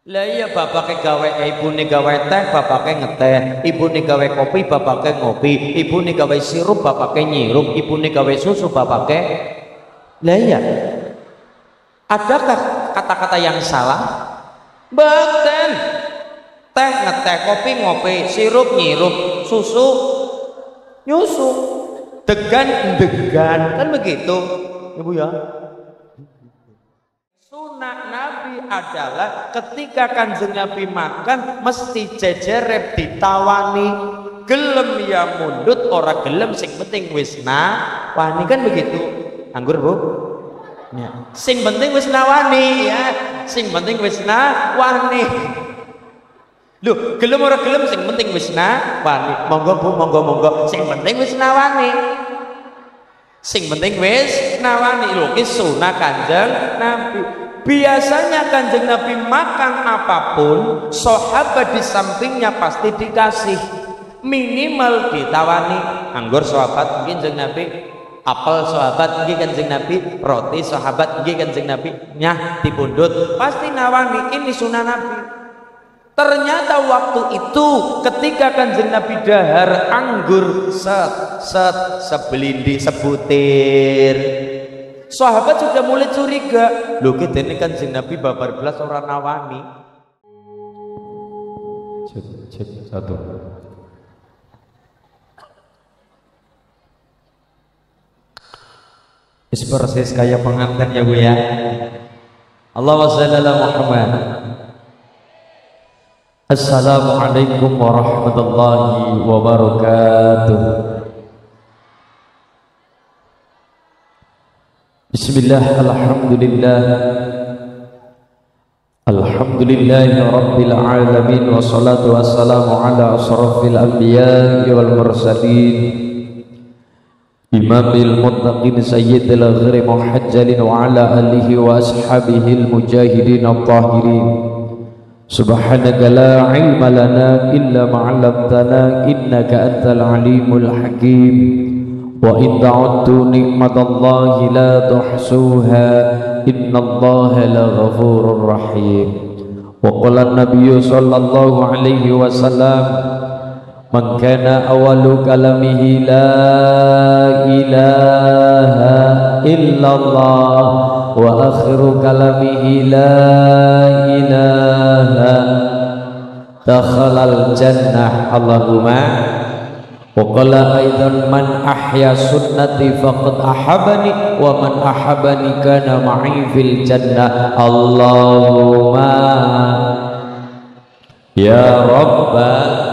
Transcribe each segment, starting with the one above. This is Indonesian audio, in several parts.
Lah iya bapake gawe ibune gawe teh, bapake ngeteh, ibune gawe kopi, bapake ngopi, ibune gawe sirup, bapake nyirup, ibune gawe susu, bapake. Lah iya. Adakah kata-kata yang salah? Mboten. Teh ngeteh, kopi ngopi, sirup nyirup, susu nyusu, degan degan, kan begitu, Ibu ya. Sunnah Nabi adalah ketika Kanjeng Nabi makan mesti jejerep ditawani, gelem ya mundut, ora gelem sing penting wis nawani, kan begitu. Anggur Bu? Ya. Sing penting wis nawani ya, sing penting wis nawani. Loh, gelem ora gelem sing penting wis nawani. Monggo Bu, monggo monggo, sing penting wis nawani. Sing penting wis nawani. Lho ki sunah Kanjeng Nabi. Biasanya Kanjeng Nabi makan apapun, sahabat di sampingnya pasti dikasih, minimal ditawani. Anggur sahabat mungkin Kanjeng Nabi, apel sahabat mungkin Kanjeng Nabi, roti sahabat mungkin Kanjeng Nabi, nyah dipundhut pasti nawani. Ini sunah Nabi. Ternyata waktu itu ketika Kanjeng Nabi dahar anggur sebelindi sebutir, sahabat sudah mulai curiga, lho kene Kanjeng Nabi babar belas orang nawani. Cek satu. Persis kayak pengantin ya Bu ya. Allahumma shalli ala Muhammad. Assalamualaikum warahmatullahi wabarakatuh. Bismillah, alhamdulillah, alhamdulillahi rabbil alamin, wassalatu wassalamu ala asrafil anbiya wal mursalin, imamil muttaqin sayyidil ghiri muhajjalin wa ala alihi wa ashabihi al-mujahidin at-tahirin. Subhanaka la ilma lana illa ma 'allamtana innaka antal alimul hakim. Wa in ta'uddu ni'matallahi la tuhsuha innallaha laghafurur rahim. Wa qala an-nabiyyu sallallahu alaihi wasallam, man kana awwalu kalamihi la ilaha illallah wa akhiru kalamihi la ilaha dakhalal jannah. Allahumma. Wa qala aidan man ahya sunnati faqad ahabani wa man ahabani kana ma'i fil jannah. Allahumma ya rabbal.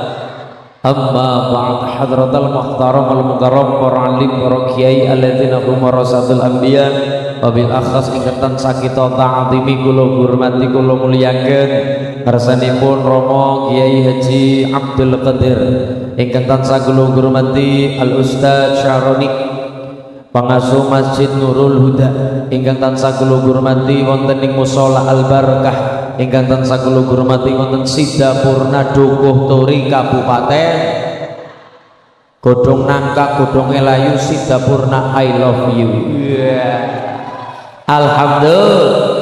Amma ba'd, hadratal muhtaram al mukarram para alim para kiai alladzina hum warasatul anbiya wa bil akhas ingkang tansah kita ta'zimi kula hormati kula mulyaken ngarsanipun Rama Kiai Haji Abdul Qadir, ingkang tansah kula hormati Al Ustaz Syaroni pangasuh Masjid Nurul Huda, ingkang tansah kula hormati wonten ing Mushola Al Barakah, ingkang tansah kula hormati wonten Sidapurna Dukuh Turi Kabupaten Godhong Nangka Godhong Elayu Sidapurna I love you. Alhamdulillah.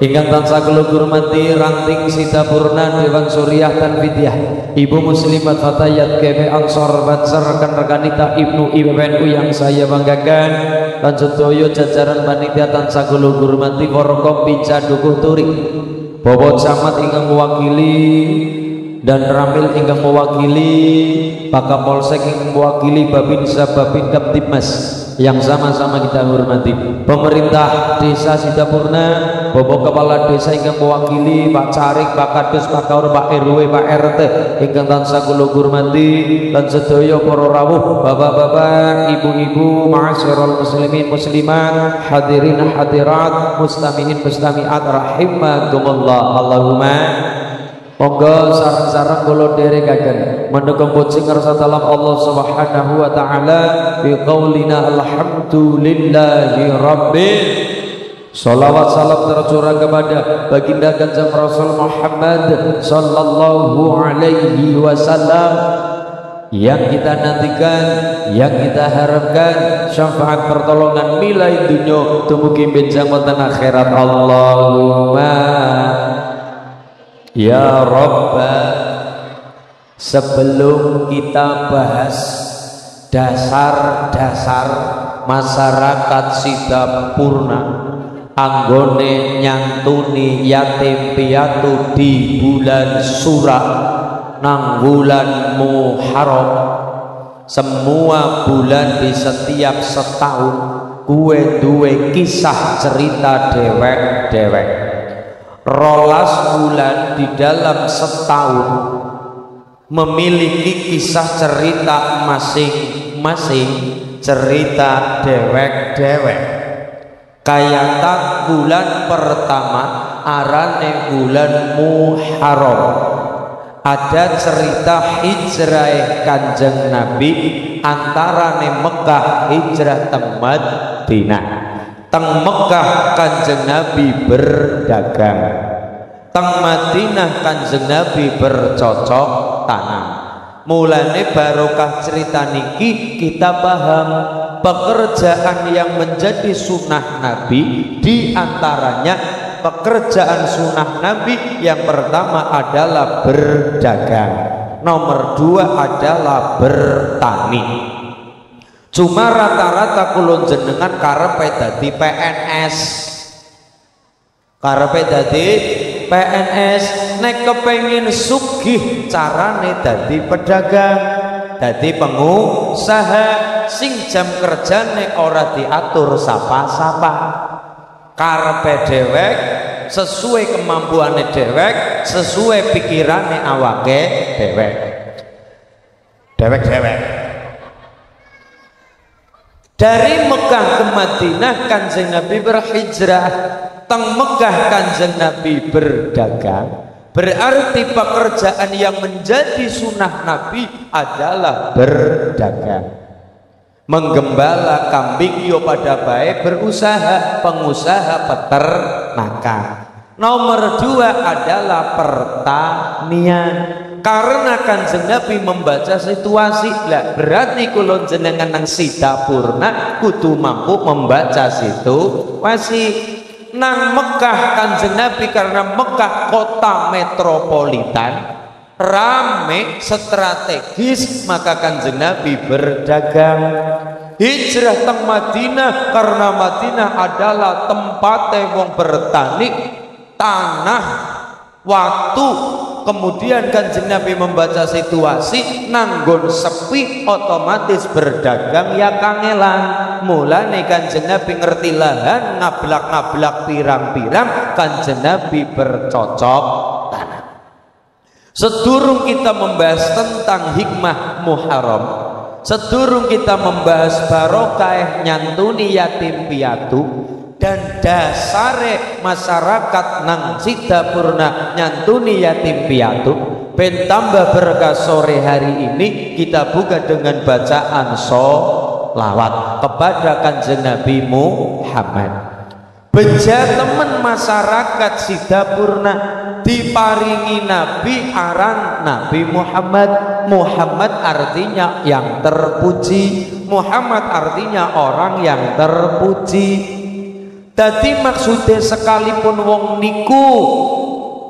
Ingkang tansah kula hormati ranting Sidapurna Dewan Suriah Tanfidiyah, Ibu Muslimat Fatayat KB Ansor Bansar, rekan-rekanita Ibnu IPPNU yang saya banggakan, lan sedaya jajaran panitia tansah kula hormati para kompica Dukuh Turi, Bapak Camat ingkang mewakili dan Ramil ingkang mewakili, Pak Kapolsek ingkang mewakili Babinsa Babin Kaptibmas yang sama-sama kita hormati, pemerintah desa Sidapurna, Bapak Kepala Desa ingkang mewakili, Pak Carik, Pak Kades, Pak Kaur, Pak RW, Pak RT ingkang tansah kula hormati, dan sedaya para rawuh, bapak-bapak, ibu-ibu, ma'asyiral muslimin muslimat, hadirin hadirat, mustami'in mustami'at rahimakumullah. Allahumma. Monggo sareng-sareng kula dherekaken mendukung puji ngarsa dalam Allah Subhanahu wa taala bi qaulina alhamdulillahi rabbil. Salawat salam tercurah kepada baginda Kanjeng Rasul Muhammad sallallahu alaihi wasallam yang kita nantikan, yang kita harapkan syafaat pertolongan milai dunya dumugi benjang wonten akhirat. Allahumma. Ya Rabba, sebelum kita bahas dasar-dasar masyarakat Sidapurna anggone nyantuni yatim piatu di bulan Surat nang bulan Muharram, semua bulan di setiap setahun kue duwe kisah cerita dewek-dewek. Rolas bulan di dalam setahun memiliki kisah cerita masing-masing, cerita dewek-dewek. Kayak bulan pertama arane bulan Muharram, ada cerita hijrah Kanjeng Nabi antarane Mekah hijrah teng Madinah. Teng Mekah Kanjeng Nabi berdagang, teng Madinah Kanjeng Nabi bercocok tanam. Mulane barokah cerita niki kita paham pekerjaan yang menjadi sunnah Nabi. Di antaranya pekerjaan sunnah Nabi yang pertama adalah berdagang, nomor dua adalah bertani. Cuma rata-rata kulon jenengan karepe dadi PNS, karepe dadi PNS, nek kepengin sugih carane dadi pedagang, dadi pengusaha sing jam kerjane ora diatur sapa-sapa, karepe dewek sesuai kemampuane dewek, sesuai pikirane awake dewek. Dewek-dewek dari Mekah ke Madinah Kanjeng Nabi berhijrah, teng Mekah Kanjeng Nabi berdagang. Berarti pekerjaan yang menjadi sunnah Nabi adalah berdagang. Menggembala kambing yo pada baik berusaha, pengusaha peternakan. Nomor dua adalah pertanian. Karena Kanjeng Nabi membaca situasi lah, berarti kulon jenengan nang Sidapurna kudu mampu membaca situasi. Nang Mekah Kanjeng Nabi karena Mekah kota metropolitan rame strategis, maka Kanjeng Nabi berdagang. Hijrah teng Madinah karena Madinah adalah tempatnya wong bertani, tanah, waktu. Kemudian Kanjeng Nabi membaca situasi nanggon sepi, otomatis berdagang ya kangelan. Mulane Kanjeng Nabi ngerti lahan ngablak-ngablak pirang-pirang, Kanjeng Nabi bercocok tanam. Sedurung kita membahas tentang hikmah Muharram, sedurung kita membahas barokah nyantuni yatim piatu dan dasare masyarakat nang Sidapurna nyantuni yatim piatu, ben tambah berkah sore hari ini kita buka dengan bacaan sholawat kepada Kanjeng Nabi Muhammad. Beja temen masyarakat Sidapurna diparingi Nabi aran Nabi Muhammad. Muhammad artinya yang terpuji, Muhammad artinya orang yang terpuji. Dadi maksudnya sekalipun wong niku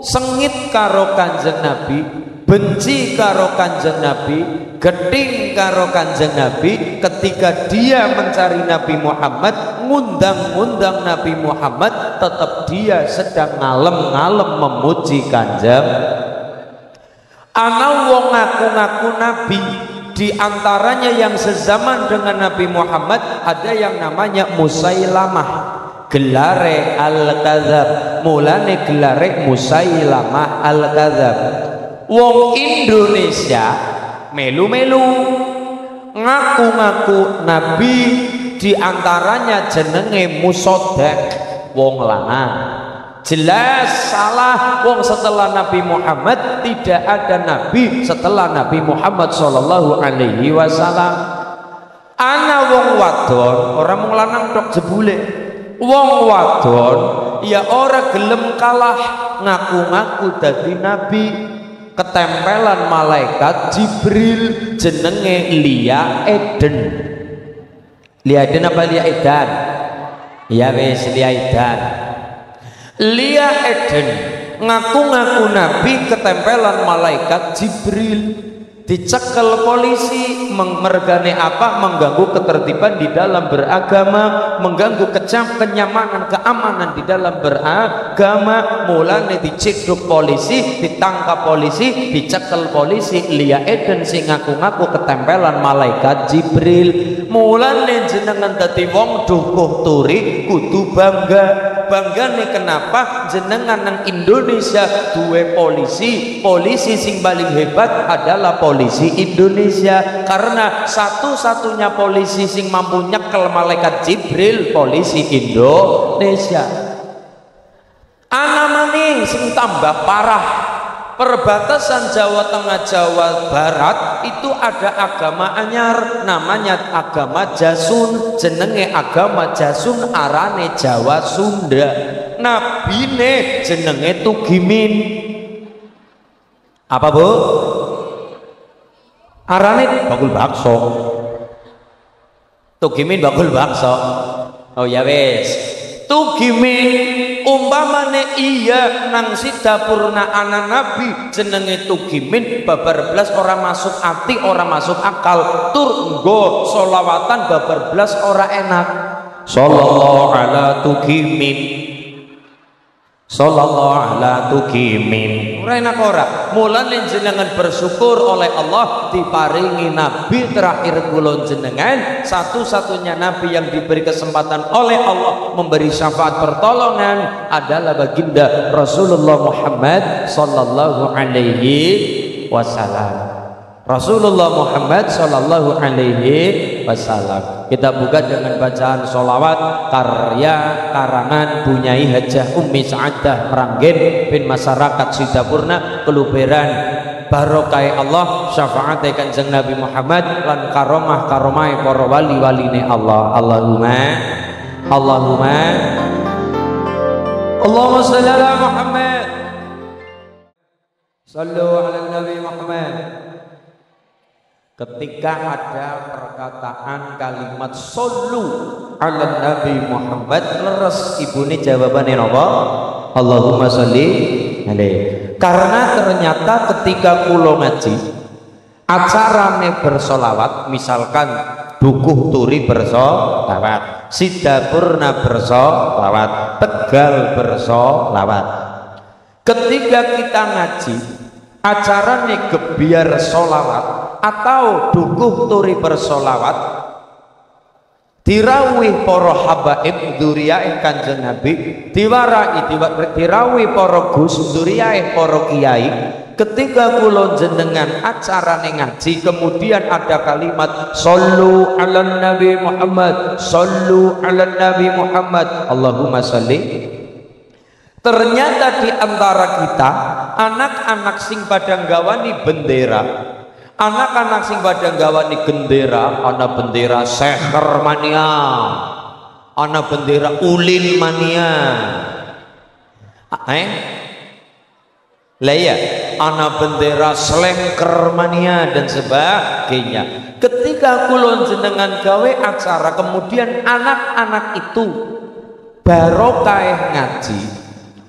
sengit karo Kanjeng Nabi, benci karo Kanjeng Nabi, gething karo Kanjeng Nabi, ketika dia mencari Nabi Muhammad, ngundang-ngundang Nabi Muhammad, tetap dia sedang ngalem-ngalem memuji Kanjeng. Ana wong ngaku-ngaku Nabi, di antaranya yang sezaman dengan Nabi Muhammad ada yang namanya Musailamah, gelare al-kadzab. Mulane gelare Musailamah al-kadzab. Wong Indonesia melu-melu ngaku-ngaku Nabi, di antaranya jenenge Musodak, wong lanang. Jelas salah. Wong setelah Nabi Muhammad tidak ada Nabi setelah Nabi Muhammad sallallahu alaihi wasallam. Ana wong wadon, orang wong lanang tok jebule. Wong wadon ya ora gelem kalah, ngaku-ngaku dadi nabi. Ketempelan malaikat Jibril jenenge Lia Eden. Lia Eden apa Lia Edan? Ya wis Lia Edan. Lia Eden ngaku-ngaku nabi ketempelan malaikat Jibril, dicekel polisi, mergane apa? Mengganggu ketertiban di dalam beragama, mengganggu kenyamanan keamanan di dalam beragama. Mulane diciduk polisi, ditangkap polisi, dicekel polisi, liya eden sing ngaku-ngaku ketempelan malaikat Jibril. Mulane jenengan dadi wong dukuh turi kudu bangga. Banggane kenapa? Jenengan nang Indonesia duwe polisi sing paling hebat adalah polisi Indonesia, karena satu-satunya polisi sing mampu nyekel malaikat Jibril polisi Indonesia. Ana maning sing tambah parah, perbatasan Jawa Tengah Jawa Barat itu ada agama anyar namanya agama Jasun. Jenenge agama Jasun arane Jawa Sunda, nabine jenenge Tugimin. Apa Bu? Arane bakul bakso. Tugimin bakul bakso. Oh ya wes, Tugimin umpamane iya nang Sidapurna ana nabi jenenge Tugimin babar belas ora masuk ati, ora masuk akal, tur nggo solawatan babar belas ora enak. Sallallahu ala Tugimin, sallallahu ala Tugimin, ora enak ora. Mulane jenengan bersyukur oleh Allah diparingi nabi terakhir kula jenengan, satu-satunya nabi yang diberi kesempatan oleh Allah memberi syafaat pertolongan adalah baginda Rasulullah Muhammad sallallahu alaihi wasallam. Rasulullah Muhammad sallallahu alaihi wasallam. Kita buka dengan bacaan sholawat karya karangan Bunyai Hajah Ummi Sa'adah Meranggen bin masyarakat Sidapurna Keluberan. Barokah Allah syafaat Kanjeng Nabi Muhammad lan karomah para wali-waline Allah. Allahumma shalli ala Muhammad, sallu ala Nabi Muhammad. Ketika ada perkataan kalimat sallu ala Nabi Muhammad, leres ibune jawabannya napa? Allahumma sholli alaihi. Karena ternyata ketika kula ngaji acarane bersolawat, misalkan Dukuh Turi bersolawat, Sidapurna bersolawat, Tegal bersolawat. Ketika kita ngaji acarane gebiar solawat atau Dukuh Turi bersolawat, dirawih para habaib dzuriyae Kanjeng Nabi, dirawih para gus dzuriyae para kiai. Ketika kula jenengan acarane ngaji kemudian ada kalimat sallu ala Nabi Muhammad, sallu ala Nabi Muhammad, Allahumma sholli. Ternyata di antara kita anak-anak sing padang gawani bendera, anak-anak sing padang gawani gendera, ana bendera seher mania, ana bendera ulin mania, lah ya, ana bendera slengker mania dan sebagainya. Ketika kula jenengan gawe acara kemudian anak-anak itu barokah ngaji,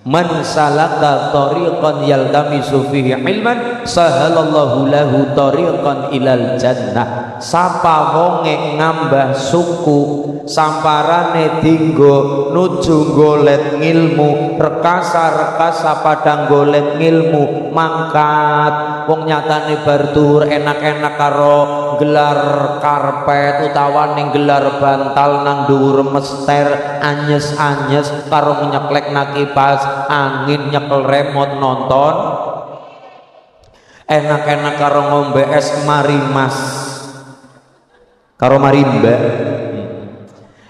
man salaka tariqan yaltamisu fihi ilman sahalallahu lahu tariqan ilal jannah. Sapa wonge ngambah suku samparane dinggo nuju golek ngilmu, rekasa-rekasa padang golek ngilmu mangkat. Wong nyatane bartur enak-enak karo gelar karpet utawa ning gelar bantal nang dhuwur mester anyes-anyes karo nyeklek kipas angin, nyekel remote nonton, enak-enak karo ngombe es marimas karo marimba,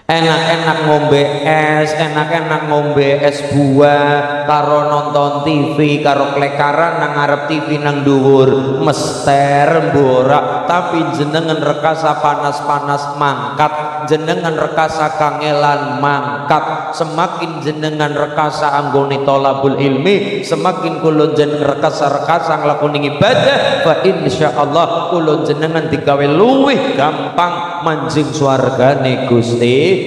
enak-enak ngombe es, enak-enak ngombe es buah karo nonton TV, karo klekaran nang ngarep TV nang dhuwur mester borak. Tapi jenengan rekasa panas-panas mangkat, jenengan rekasa kangelan mangkat. Semakin jenengan rekasa anggone thalabul ilmi, semakin kula jenengan rekasa-rekasa nglakoni ibadah, fa insyaallah kula jenengan digawe luwih gampang manjing swargane Gusti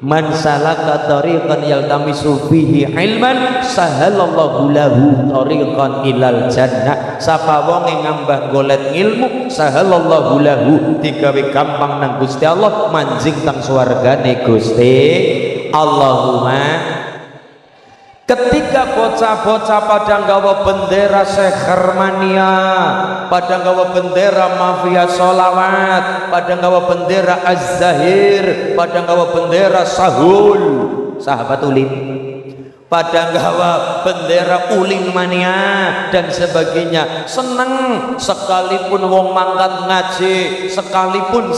Man salaka tariqan yaltamisu fihi ilman sahalallahu lahu tariqan ilal jannah. Sapa wong ngambah golek ilmu sahalallahu lahu digawe gampang nang Gusti Allah manjing tang swargane Gusti Allahumma. Ketika bocah-bocah pada nggawa bendera Sekhermania, pada nggawa bendera mafia solawat, pada nggawa bendera Az-Zahir, pada nggawa bendera Sahul, sahabat Ulin, pada nggawa bendera Ulin mania dan sebagainya, seneng sekalipun wong mangkat ngaji, sekalipun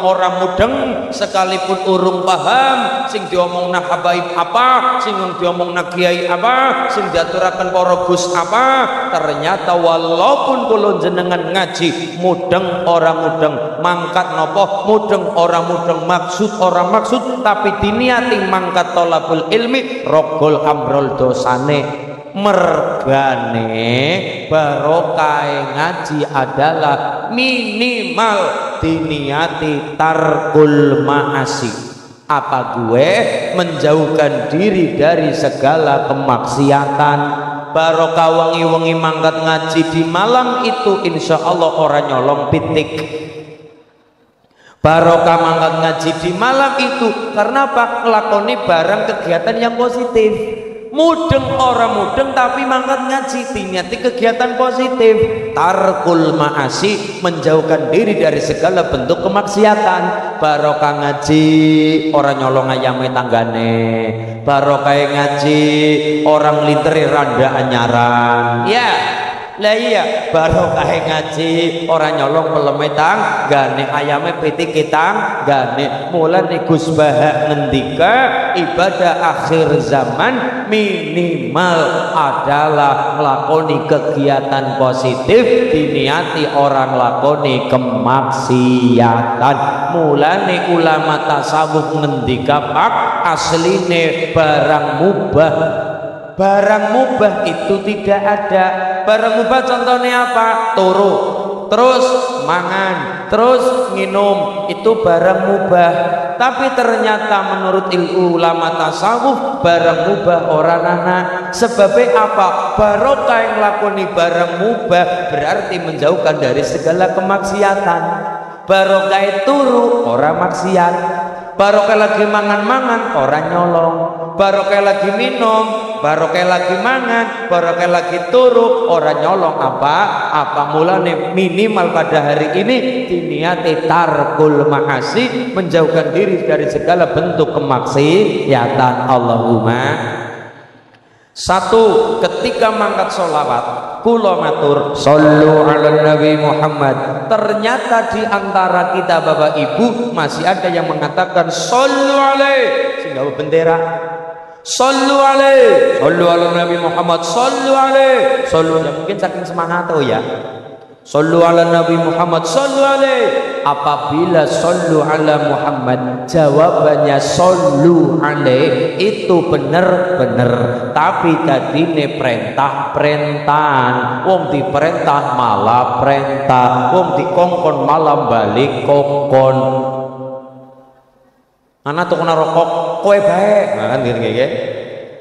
orang mudeng, sekalipun urung paham sing diomongna habaib apa, sing diomongna kiai apa, sing diaturaken para gus apa, ternyata walaupun kula jenengan ngaji mudeng orang mudeng, mangkat nopo mudeng orang mudeng, maksud orang maksud, tapi diniati mangkat tolabul ilmi rogol amrol dosane mergane barokah ngaji adalah minimal diniati tarkul ma'asi. Apa gue menjauhkan diri dari segala kemaksiatan. Barokah wangi-wangi mangkat ngaji di malam itu insya Allah orang nyolong pitik. Barokah mangkat ngaji di malam itu karena apa? Ngelakoni barang kegiatan yang positif. Mudeng orang mudeng tapi mangkat ngaji diniati kegiatan positif. Tarkul ma'asi menjauhkan diri dari segala bentuk kemaksiatan. Barokah ngaji orang nyolong ayame tanggane. Barokah ngaji orang literi randa anyaran. Ya lah iya, barokah ngaji orang nyolong pelemetang gane ayame piti kitang gane. Mulane Gus Bahak ngendika ibadah akhir zaman minimal adalah nglakoni kegiatan positif diniati orang lakoni kemaksiatan. Mulane ulama tasawuf ngendika pak asline barang mubah itu tidak ada. Barang mubah contohnya apa? Turu, terus mangan, terus minum, itu barang mubah. Tapi ternyata menurut ulama tasawuf barang mubah orang anak. Sebabnya apa? Barokah yang lakoni barang mubah berarti menjauhkan dari segala kemaksiatan. Barokah turu orang maksiat. Barokah lagi mangan-mangan orang nyolong. Barokah lagi minum, barokah lagi mangan, barokah lagi turu orang nyolong apa mulane minimal pada hari ini diniati tarkul ma'asi menjauhkan diri dari segala bentuk kemaksiatan. Allahumma. Satu, ketika mangkat sholawat kula matur sallu ala Nabi Muhammad. Ternyata di antara kita Bapak Ibu masih ada yang mengatakan sallu alaihi sing gawe bendera. Sallu alaihi, sallu ala Nabi Muhammad, sallu alaihi. Sallu ya mungkin saking semangat ya. Sallu ala Nabi Muhammad, sallu alaihi. Apabila sallu ala Muhammad jawabannya sallu alaihi itu bener-bener, tapi tadine perintah-perintahan. Wong diperintah malah perintah, wong dikongkon malah balik kongkon. Anak tuh kena rokok kowe baik, nah kan gitu.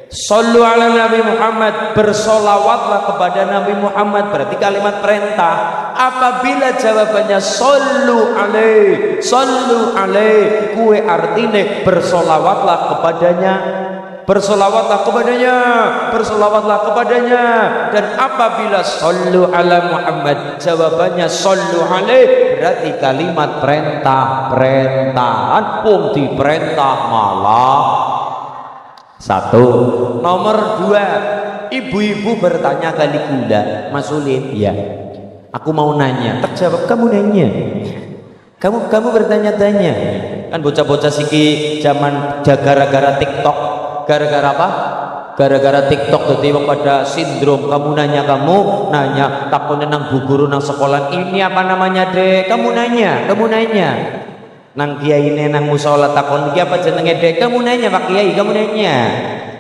Sallu ala Nabi Muhammad, bersolawatlah kepada Nabi Muhammad, berarti kalimat perintah. Apabila jawabannya sallu alaihi, kue artine bersolawatlah kepadanya, bersolawatlah kepadanya. Dan apabila sallu ala Muhammad jawabannya sallu alaihi, berarti kalimat perintah-perintahan. Wong diperintah malah. Satu. Nomor dua, ibu-ibu bertanya kali kula, Mas Ulin, ya, aku mau nanya. Terjawab kamu nanya. Kamu bertanya-tanya. Kan bocah-bocah siki zaman gara-gara TikTok. Gara-gara apa? Gara-gara TikTok jadi wong pada sindrom. Kamu nanya, takutnya nang bu guru nang sekolah ini apa namanya dek? Kamu nanya. Nang kiai ini nang musola takon iki apa jenenge dek? Kamu nanya Pak Kiai, kamu nanya.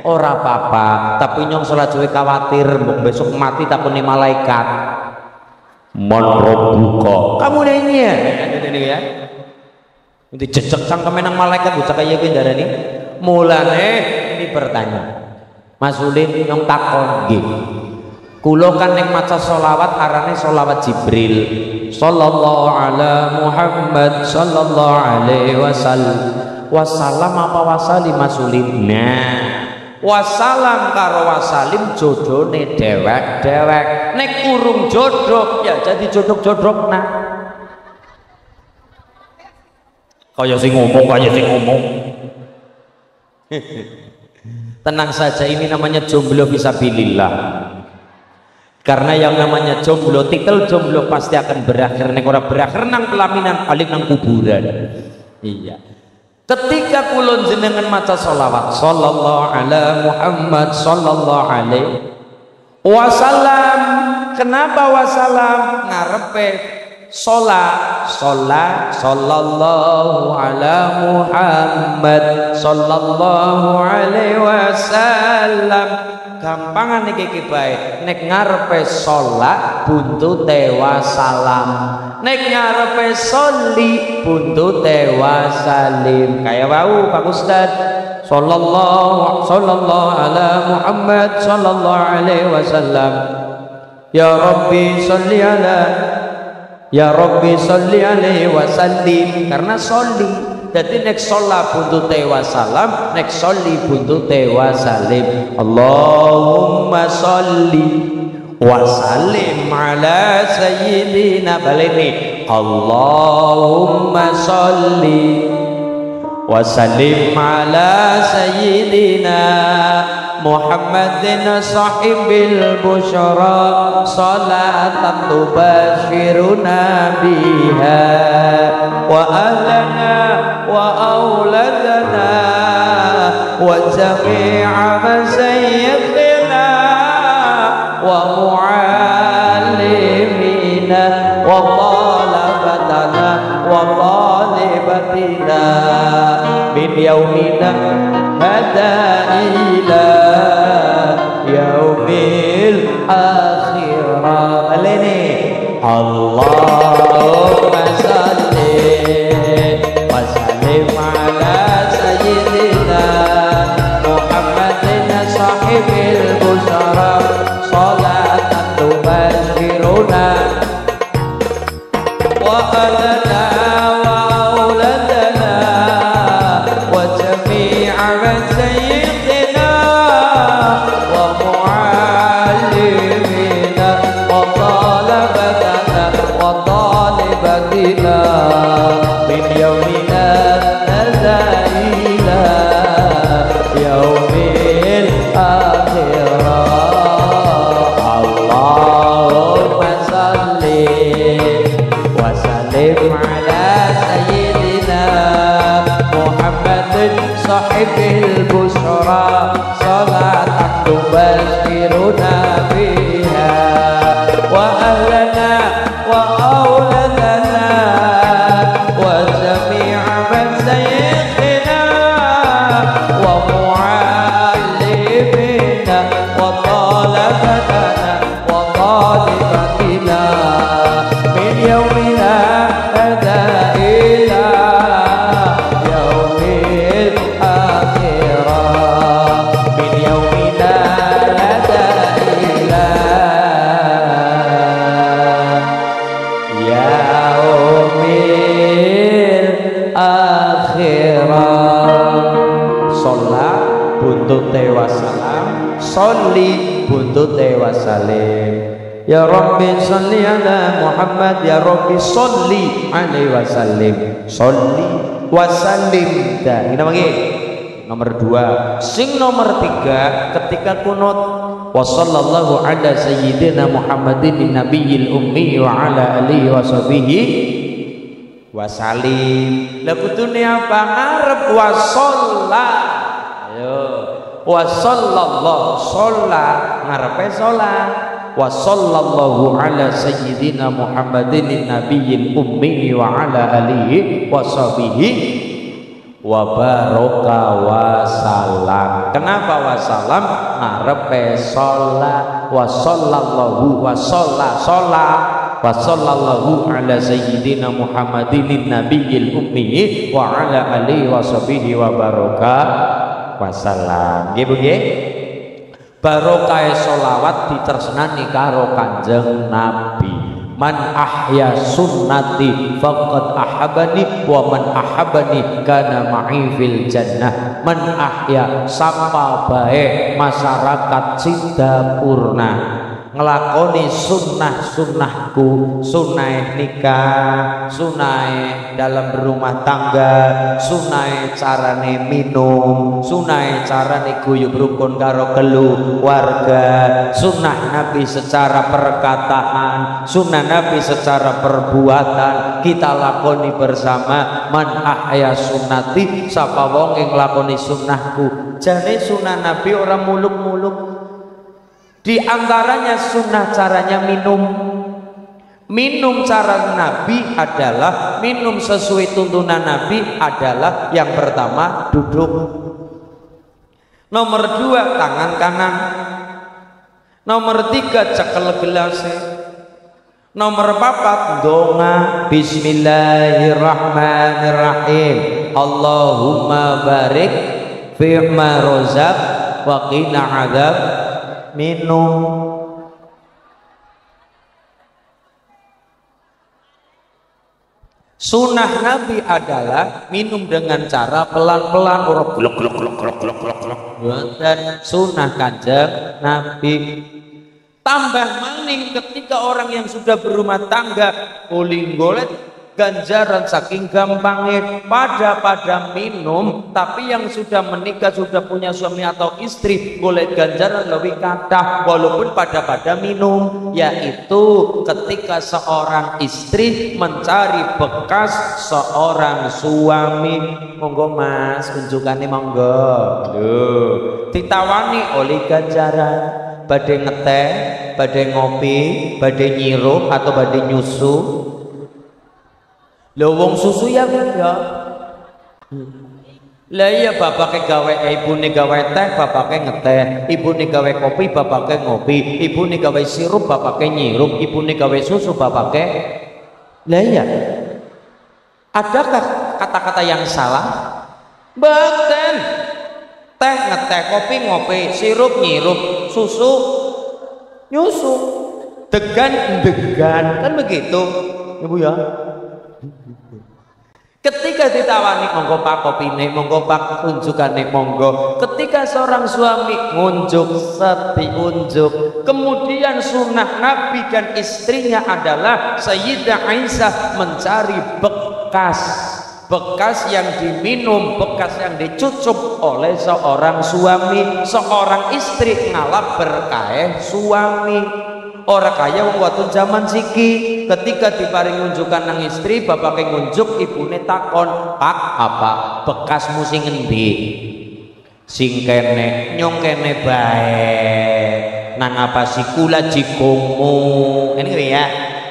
Ora apa-apa, tapi nyong salat suwe khawatir mbok besok mati takoni malaikat. Man rabbuka. Kamu nanya. Ya. Nanti jejak cangkeme nang malaikat bocah kaya kuwi ndarani. Mulane ini bertanya. Mas Ulin nyong takon nggih. Kula kan ning maca selawat arane selawat Jibril. Sallallahu ala Muhammad sallallahu alaihi wasallam. Wasalam apa wasali Mas Ulin? Nah, wasalam karo wasalim jodone dewek-dewek. Nek urung jodoh ya jadi jodoh-jodoh nah. Kaya sing ngomong. Tenang saja, ini namanya jomblo fisabilillah. Karena yang namanya jomblo, titel jomblo pasti akan berakhir nek ora berakhir nang pelaminan paling nang kuburan. Iya. Ketika kulon jenengan maca sholawat sallallahu ala Muhammad sallallahu alaihi wasallam, kenapa wasallam ngarepe sallallahu ala Muhammad sallallahu alaihi wasallam. Gampangan iki bae, nek ngarepe sholat buntute wasalam, nek ngarepe sholli buntute wasalim. Kaya wau Pak Ustaz, sallallahu ala Muhammad sallallahu alaihi wasallam. Ya Rabbi sholli alaihi wasallim, karena sholli. Jadi nek sholat buntute wasalam, nek sholli buntute wasalim. Allahumma sholli wasallim ala sayyidina balini. Allahumma sholli wasallim ala sayyidina Muhammadin sahibil busyara salatan tubashiruna biha wa ahlana wa auladana wa jami'a masayyidina wa muallimina wa talabatana wa talibatina min yaumina hada ila yaumil akhirah. Alini Allahumma salli wa sallim ala sayyidina Muhammadin sahibil busyara salatan tubashiruna wa alana wa auladana wa jami'a sayyidina wa muallimina wa talabatana wa talibatina min yaumina hadza ila yaumil akhirah. Allahumma salli wa sallim ala sayyidina Muhammadin sahibil busyara salatan tubashiruna biha wa ahlana wa auladana wa jami'a masayyidina wa muallimina wa talabatana wa talibatina min yaumina hadza ila yaumil akhirah min yaumina hadza ila yaumil akhirah. Sholat buntute wasalam, sholli buntute wasalim. Ya Rabbi sholli ala Muhammad, ya Rabbi sholli alaihi wasallim. Sholli wasallim. Dah, kita panggil nomor 2. Sing nomor 3 ketika kunut wa sallallahu ala sayyidina Muhammadin nabiyil ummi wa ala alihi wa sahbihi wasalim. Lah kudune apa ngarep wa shalla. Ayo. Wa sallallahu shalla ngarepe sholat. Wa sallallahu ala sayyidina Muhammadin nabiyil ummi wa ala alihi wa sahbihi wa baraka wa salam. Kenapa wasalam? Ngarepe sholat. Wa sallallahu wa sholat wa sallallahu ala sayyidina Muhammadin nabiyil ummi wa ala alihi wa sahbihi wa baraka wasallam. Nggih Bu nggih. Barokah sholawat ditresnani karo Kanjeng Nabi. Man ahya sunnati faqad ahabani wa man ahabani kana ma'i fil jannah. Man ahya sapa bae masyarakat Sidapurna ngelakoni sunnah-sunnahku, sunnah nikah, sunnah dalam berumah tangga, sunnah carane minum, sunnah carane guyub rukun karo keluarga, sunnah Nabi secara perkataan, sunnah Nabi secara perbuatan kita lakoni bersama. Man ahya sunnati, sapa wong yang nglakoni sunnahku. Jane sunnah Nabi orang muluk-muluk. Di antaranya sunnah caranya minum. Minum cara Nabi adalah minum sesuai tuntunan Nabi adalah yang pertama duduk. Nomor 2 tangan kanan. Nomor 3 cekel gelas. Nomor 4 donga bismillahirrahmanirrahim. Allahumma barik fi ma rozaq wa qina adzab. Minum. Sunnah Nabi adalah minum dengan cara pelan-pelan, dan sunnah Kanjeng Nabi. Tambah maning ketika orang yang sudah berumah tangga uling golet ganjaran saking gampangnya pada minum, tapi yang sudah menikah sudah punya suami atau istri boleh ganjaran lebih kathah walaupun pada minum, yaitu ketika seorang istri mencari bekas seorang suami. Monggo Mas, unjukannya monggo. Loh, ditawani oleh ganjaran badhe ngeteh, badhe ngopi, badhe nyirup atau badhe nyusu. Lho wong susu ya beda. Lah iya bapake gawe ibune gawe teh, bapake ngeteh, ibune gawe kopi, bapake ngopi, ibune gawe sirup, bapake nyirup, ibune gawe susu, bapake. Lah iya. Adakah kata-kata yang salah? Mboten. Teh ngeteh, kopi ngopi, sirup nyirup, susu nyusu, degan kan begitu. Ibu ya. Ketika ditawani monggo pak kopine, monggo pak unjukane monggo. Ketika seorang suami ngunjuk seti unjuk, kemudian sunnah Nabi dan istrinya adalah Sayyidah Aisyah mencari bekas yang diminum, bekas yang dicucup oleh seorang suami. Seorang istri ngalap berkah suami. Orang kaya wong watun zaman siki ketika diparing ngunjukan nang istri bapake ngunjuk ibune takon, "Pak, apa bekasmu sing endi?" Sing kene nyong kene bae. Nang apa sikula jikungmu. Ini ya.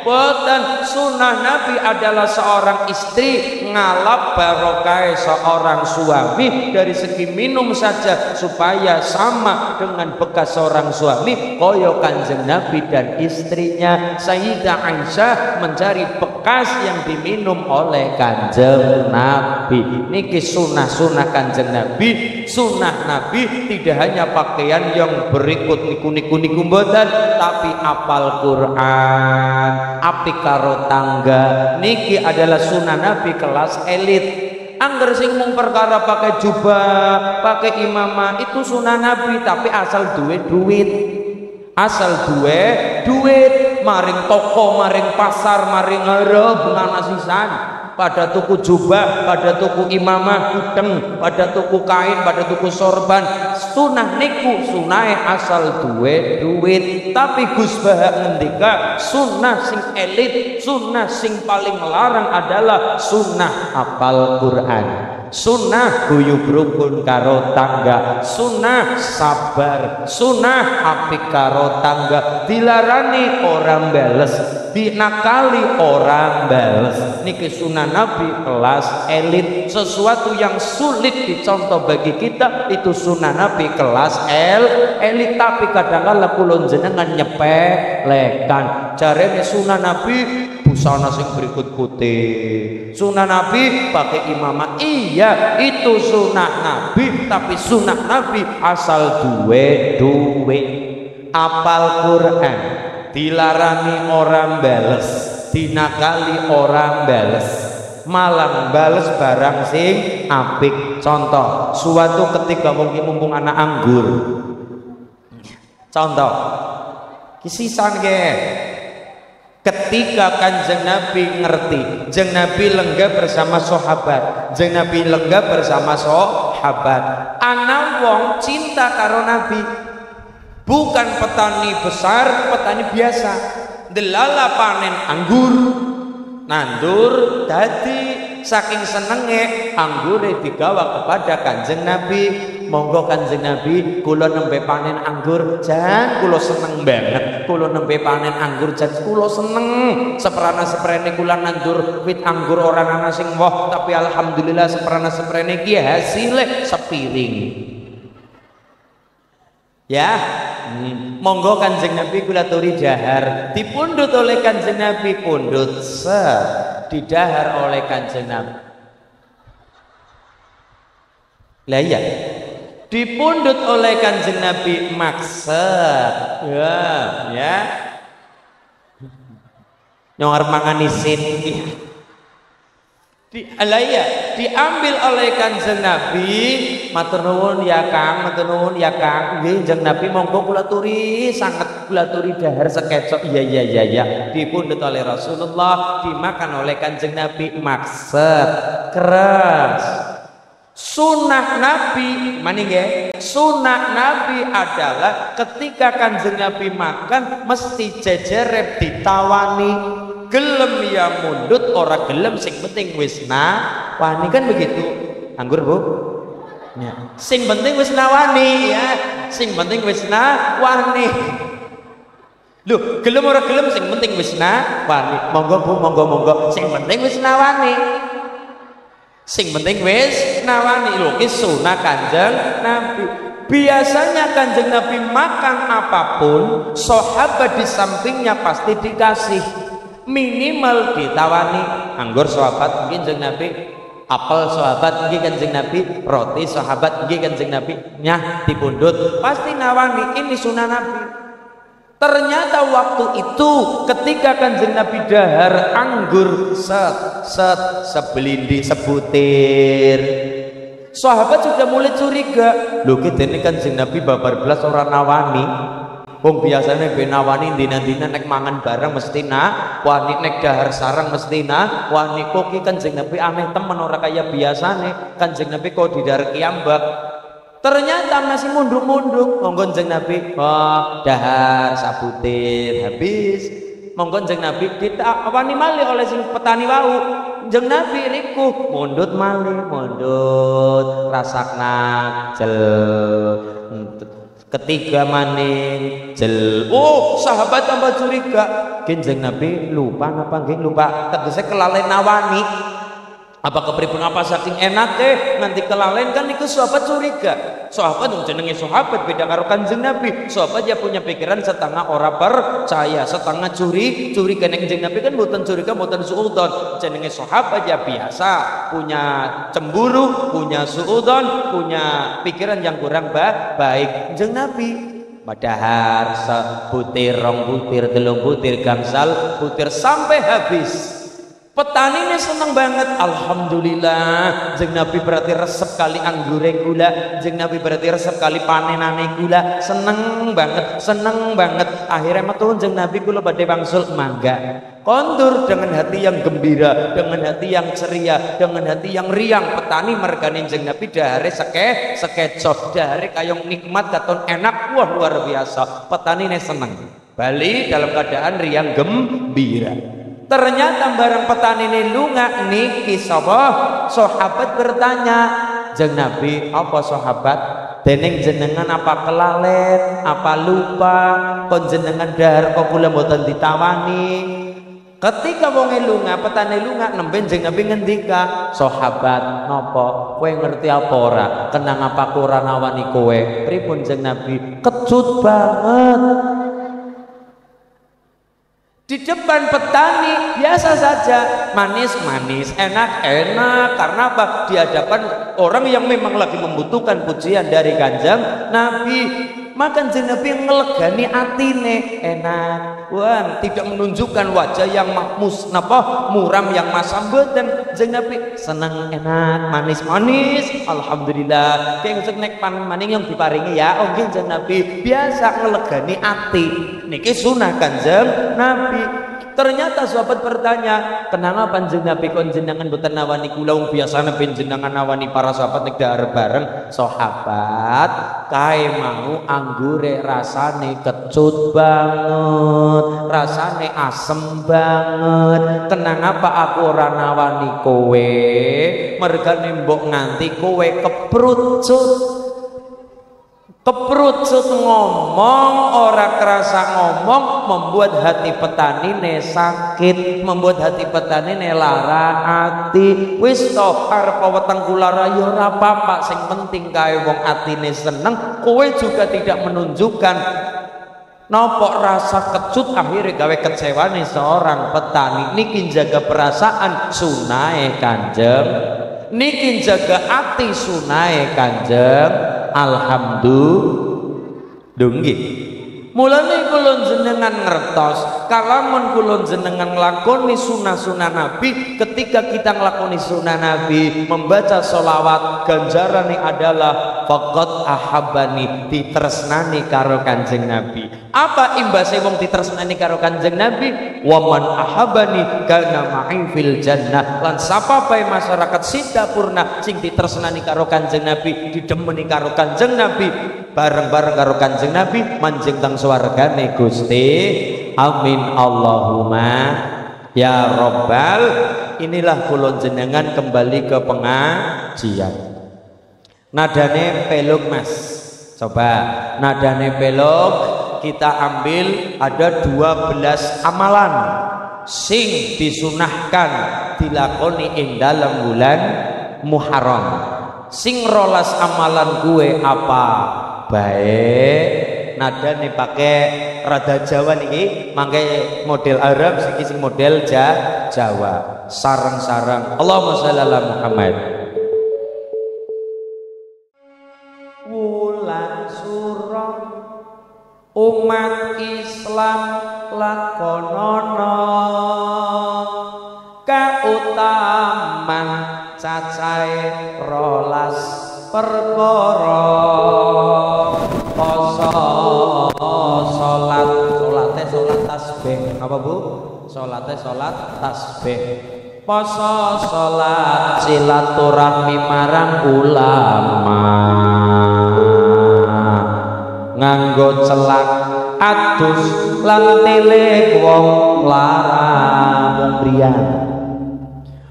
Boten, sunnah Nabi adalah seorang istri ngalap barokah seorang suami dari segi minum saja supaya sama dengan bekas seorang suami koyo Kanjeng Nabi dan istrinya. Sayyidah Aisyah mencari bekas yang diminum oleh Kanjeng Nabi. Niki sunnah Kanjeng Nabi. Sunnah Nabi tidak hanya pakaian yang berikut niku mboten, tapi apal Quran, api karo tangga. Niki adalah sunnah Nabi kelas elit. Angger sing mung perkara pakai jubah, pakai imamah itu sunnah Nabi, tapi asal duwe duit. Asal duwe duit, maring toko, maring pasar, maring ngarep nganasisan. Pada tuku jubah, pada tuku imamah kudeng, pada tuku kain, pada tuku sorban. Sunah niku sunah asal duwe duit. Tapi Gus Bah ngendika sunnah sing elit, sunnah sing paling larang adalah sunnah apal Quran. sunah guyub rukun karo tangga, sunah sabar, sunah apik karo tangga, dilarani orang bales, dinakali orang bales. Niki sunah Nabi kelas elit, sesuatu yang sulit dicontoh bagi kita itu sunah Nabi kelas elit. Tapi kadang-kadang kula jenengan nyepelekan. Jarene sunah Nabi busana sing berikut putih, sunah Nabi pakai imamah. Iya, itu sunah Nabi, tapi sunah Nabi asal duwe apal Quran, dilarani orang bales, dinakali orang bales, malah bales barang sing apik. Contoh, suatu ketika mumpung anak anggur, contoh kisisan ketika Kanjeng Nabi ngerti, Jeng Nabi lenggah bersama sahabat, Jeng Nabi lenggah bersama sahabat, ana wong cinta karo Nabi, bukan petani besar, petani biasa, delala panen anggur, nandur dadi saking senenge anggure digawa kepada Kanjeng Nabi. Monggo Kanjeng Nabi, kula nembe panen anggur, jan kula seneng banget. Kula nembe panen anggur, jan kula seneng. Seprana-seprene kula nandur wit anggur orang ana sing woh, tapi alhamdulillah seprana-seprene ki hasile sepiring. Ya, monggo Kanjeng Nabi kula turi dahar, dipundhut oleh Kanjeng Nabi, pundhut didahar oleh Kanjeng Nabi. Lah iya, dipundhut oleh Kanjeng Nabi maksud ya nyong mangan isin diambil oleh Kanjeng Nabi. Matur nuwun ya Kang, matur nuwun ya Kang. Nggih Kanjeng Nabi monggo kula turi, sanget kula turi dahar sekecok. Iya. Dipundhut oleh Rasulullah, dimakan oleh Kanjeng Nabi maksud keras. Sunnah Nabi, sunnah Nabi adalah ketika Kanjeng Nabi makan mesti jejerep ditawani, gelem ya mundut, ora gelem sing penting wis nawani, kan begitu. Anggur Bu? Ya. Sing penting wis nawani ya, sing penting wis nawani. Loh, gelem ora gelem sing penting wis nawani. Monggo Bu, monggo, sing penting wis nawani. Sing penting wis nawani. Lho ki sunah Kanjeng Nabi. Biasanya Kanjeng Nabi makan apapun, sahabat di sampingnya pasti dikasih, minimal ditawani. Anggur sahabat mungkin Kanjeng Nabi, apel sahabat mungkin Kanjeng Nabi, roti sahabat mungkin Kanjeng Nabi, nyah dipundhut pasti nawani. Ini sunah Nabi. Ternyata waktu itu ketika Kanjeng Nabi dahar anggur sebelindi sebutir, sahabat sudah mulai curiga. Lho kene Kanjeng Nabi babar belas orang nawani. Wong biasanya benawani dina-dina nek mangan bareng mesti wani, nek dahar sarang mesti wani. Kok ki Kanjeng Nabi aneh temen, ora kaya biasane. Kanjeng Nabi kok didahar kiambak. Ternyata masih munduk-munduk. Monggo Kanjeng Nabi, dahar sabutir habis. Monggo Kanjeng Nabi ditawani malih oleh sing petani wau. Kanjeng Nabi riku mundut malih, mundut rasakna jel. Ketiga maning jel. Oh, sahabat tambah curiga. Kanjeng Nabi lupa napa nggih lupa, tegese kelalen nawani. Apa kepripun apa saking enak nanti kelalen kan niku sahabat curiga. Sahabat dong jenenge sahabat beda karo Kanjeng Nabi. Sahabat ya punya pikiran setengah ora percaya, setengah curi kene Kanjeng Nabi kan mboten curiga, mboten suudzon. Jenenge sahabat ya biasa, punya cemburu, punya suudzon, punya pikiran yang kurang baik. Kanjeng Nabi padahal sebutir, rong butir, telung butir, gangsal butir sampai habis. Petani ini seneng banget, alhamdulillah. Jeng Nabi berarti resep kali anggure gula, jeng Nabi berarti resep kali panenane gula. Seneng banget. Akhirnya metu jeng Nabi kula badhe wangsul mangga. Kondur dengan hati yang gembira, dengan hati yang ceria, dengan hati yang riang. Petani mergane jeng Nabi dahare sekecok, dahare kayong nikmat katon enak, wah luar biasa. Petani ini seneng. Bali dalam keadaan riang gembira. Ternyata bareng petani ini lunga niki sapa? Sahabat bertanya, "Jeng Nabi, apa sahabat? Dening jenengan apa kelalen, apa lupa, kon jenengan dahar kok kula mboten ditawani." Ketika wong lunga, petani lunga nembe jeng Nabi ngendika, "Sahabat, napa? Kowe ngerti apa ora? Kenang apa aku ora nawani kowe?" Pripun jeng Nabi? "Kecut banget." Di depan petani biasa saja, manis-manis, enak-enak. Karena apa? Di hadapan orang yang memang lagi membutuhkan pujian dari Kanjeng Nabi. Maka Kanjeng Nabi ngelegani atine, enak. Wah, tidak menunjukkan wajah yang muram yang masam dan Kanjeng Nabi seneng, enak, manis-manis. Alhamdulillah. Kayak nek maning yang diparingi ya, nggih Kanjeng Nabi biasa ngelegani ati. Niki sunah Kanjeng Nabi. Ternyata sahabat bertanya, "Kenapa panjang Nabi kon jenengan boten nawani kula wong biasane panjenengan nawani para sahabat nek dahar bareng?" "Sahabat, kae mau anggure rasane kecut banget, rasane asem banget. Kenapa aku ora nawani kowe? Mergane mbok nganti kowe keprut-cut ngomong ora kerasa ngomong, membuat hati petani ne sakit, membuat hati petani ne lara ati. Wis to arep weteng kula raya ora apa-apa, sing penting kae wong atine seneng, kowe juga tidak menunjukkan nopo rasa kecut, akhirnya gawe kecewane seorang petani. Niki jaga perasaan sunahe Kanjeng, niki jaga ati sunahe Kanjeng. Alhamdulillah. Mulane kula jenengan ngertos, kalamun kula jenengan nglakoni sunah-sunah Nabi, ketika kita nglakoni sunah Nabi, membaca sholawat, ganjarane adalah faqad ahabbani, ditresnani karo Kanjeng Nabi. Apa imbase wong ditresnani karo Kanjeng Nabi? Wa man ahabbani kana ma'i fil jannah. Lan sapa bae masyarakat Sidapurna sing ditresnani karo Kanjeng Nabi, didemeni karo Kanjeng Nabi, bareng-bareng karo Kanjeng Nabi manjing teng swargane Gusti. Amin Allahumma ya Rabbal. Inilah kula jenengan kembali ke pengajian. Nadane peluk Mas. Coba nadane peluk, kita ambil ada 12 amalan sing disunahkan dilakoni ing dalam bulan Muharram. Sing rolas amalan gue apa? Baik, nadane pakai rada Jawa niki, mangke model Arab, sing model Jawa. Sarang-sarang. Allahumma shalli ala Muhammad. Wulan surah umat Islam lakonono kautaman cacahe rolas perkara. Poso salate tasbih. Apa Bu? Salate salat tasbih. Poso salat silaturahmi marang ulama, nganggo celak adus lan tilik wong larang.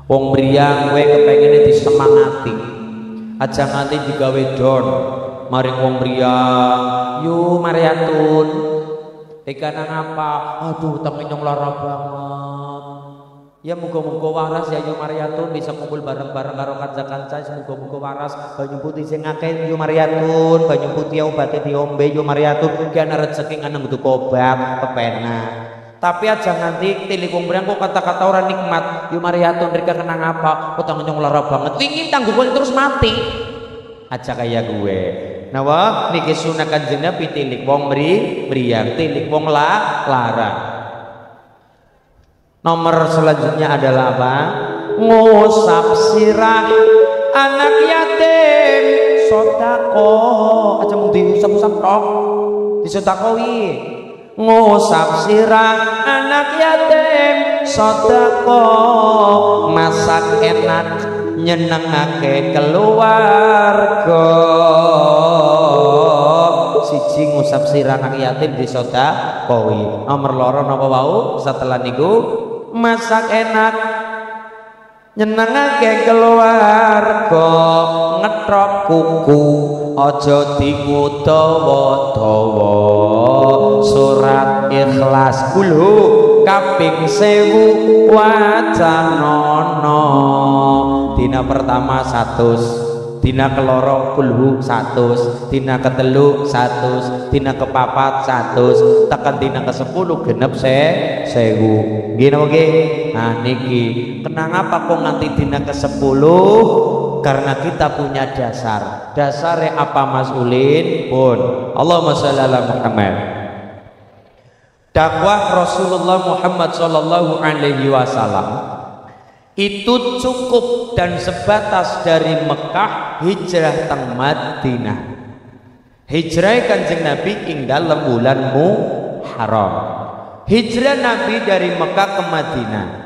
Wong briyang kowe kepengine disemangati, aja nganti digawe don maring wong briyang. Yu Mariatun, ikan apa? Aduh temenyong lara banget. Ya muga-muga waras ya Yu Mariatun, bisa kumpul bareng-bareng karo kanca-kanca. Muga-muga waras. Banyu putih sing akeh Yu Mariatun, banyu putih obate diombe Yu Mariatun. Ki ana rezeki nang tuku obat kepenak. Tapi aja nganti tilik wong briyang kok kata-kata ora nikmat. Yu Mariatun rika kenang apa? Kok temenyong lara banget. Pingin tanggungan terus mati. Aja kayak gue. Nawa niki sunah Kanjeng Nabi tilik wong briyang, tilik wong larang. Nomor selanjutnya adalah apa? Ngusap sirah anak yatim sedekah. Aja mung diusap-usap tok, disedekahi. Ngusap sirah anak yatim sedekah, masak enak nyenengake keluarga. Siji ngusap sirah anak yatim disedekahi. Nomor loro napa wau setelah niku? masak enak, nyenengake keluarga, ngetrok kuku, aja diudawa-dawa. Surat Ikhlas kulo kaping 1000 wacanana. Dina pertama 100, dina keloro kulhu 100, dina ketelu 100, dina kepapat 100, tekan dina ke-10 genep 1000. Nggih napa nggih? Nah niki kenapa kok nganti dina ke-10? Karena kita punya dasar. Dasarnya apa Mas Ulin? Pun Allahumma sholli ala Muhammad. Dakwah Rasulullah Muhammad sallallahu alaihi wasallam itu cukup dan sebatas dari Mekah hijrah teng Madinah. Hijrah Kanjeng Nabi ing dalem bulan Muharram. Hijrah Nabi dari Mekah ke Madinah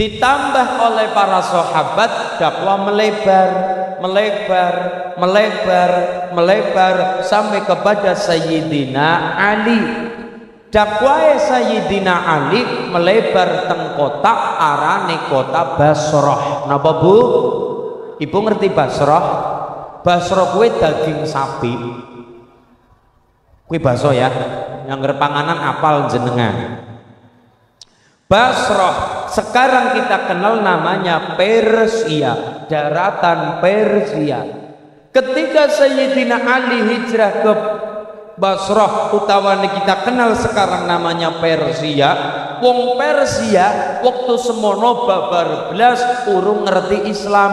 ditambah oleh para sahabat, dakwah melebar sampai kepada Sayyidina Ali. Dakwah Sayyidina Ali melebar teng kota arane kota Basrah. Napa Bu? Ibu ngerti Basrah? Basrah kuwi daging sapi. Kuwi bakso ya. Yang panganan apal jenengan. Basrah sekarang kita kenal namanya Persia, daratan Persia. Ketika Sayyidina Ali hijrah ke Basrah utawa kita kenal sekarang namanya Persia, wong Persia waktu semono babar belas urung ngerti Islam,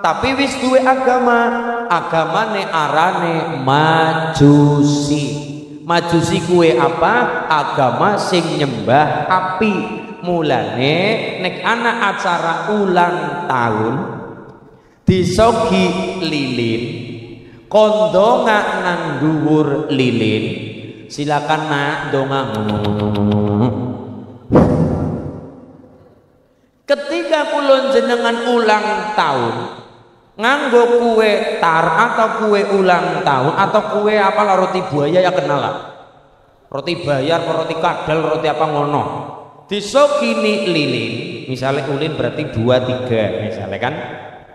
tapi wis duwe agamane arane Majusi. Majusi kuwe apa? Agama sing nyembah api. Mulane nek ana acara ulang tahun disogi lilin, kondonga nang dhuwur lilin, silakan nak donga. Ketika kulon jenengan ulang tahun nganggo kue tar atau kue ulang tahun atau kue apa lah, roti buaya ya kenal lah, roti bayar, roti kadal, roti apa ngono, disogini lilin, misalnya ulin berarti 2-3, misalnya kan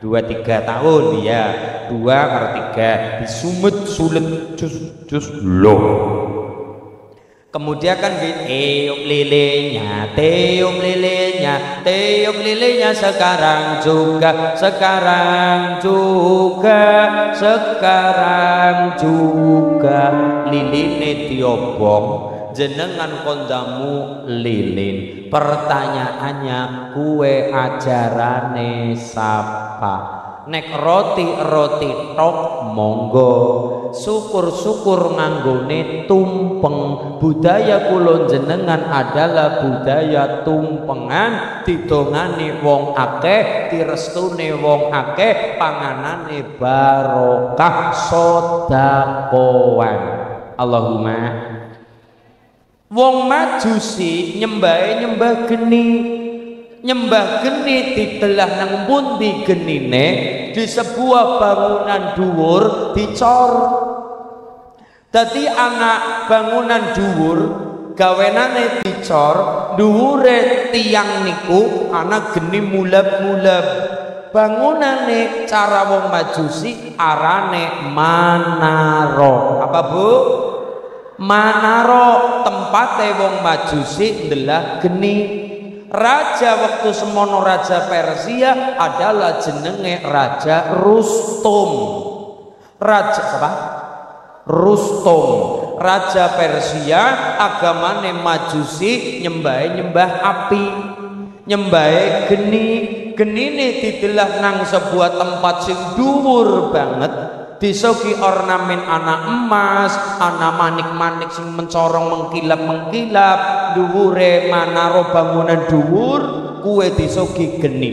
2-3 tahun ya, 2 karo 3 disumet sulet cus lo. Kemudian kan tiup lilinnya, tiup lilinnya, tiup lilinnya sekarang juga, sekarang juga, sekarang juga. Liline diobong, jenengan kondamu lilin. Pertanyaannya kue ajarane sapa? Nek roti tok monggo, syukur-syukur nganggone tumpeng. Budaya kulon jenengan adalah budaya tumpengan, didongani wong akeh, direstune wong akeh, panganane barokah, sedekahan. Allahumma. Wong Majusi nyembah geni. Nyembah geni ditelah nang pundi genine, di sebuah bangunan dhuwur dicor. Dadi anak bangunan dhuwur gawenane dicor, dhuwure tiang niku ana geni mulab-mulab. Bangunane cara wong Majusi arane manaro. Apa Bu? Manaro tempate wong Majusi ndelah geni. Raja waktu semono Raja Persia adalah jenenge Raja Rustum. Raja apa? Rustum. Raja Persia agamane Majusi, nyembah api, nyembah geni. Genine didelah nang sebuah tempat sing dhuwur banget, disogi ornamen anak emas, anak manik-manik sing mencorong mengkilap-mengkilap, dhuwure manaro bangunan dhuwur, kue disogi geni.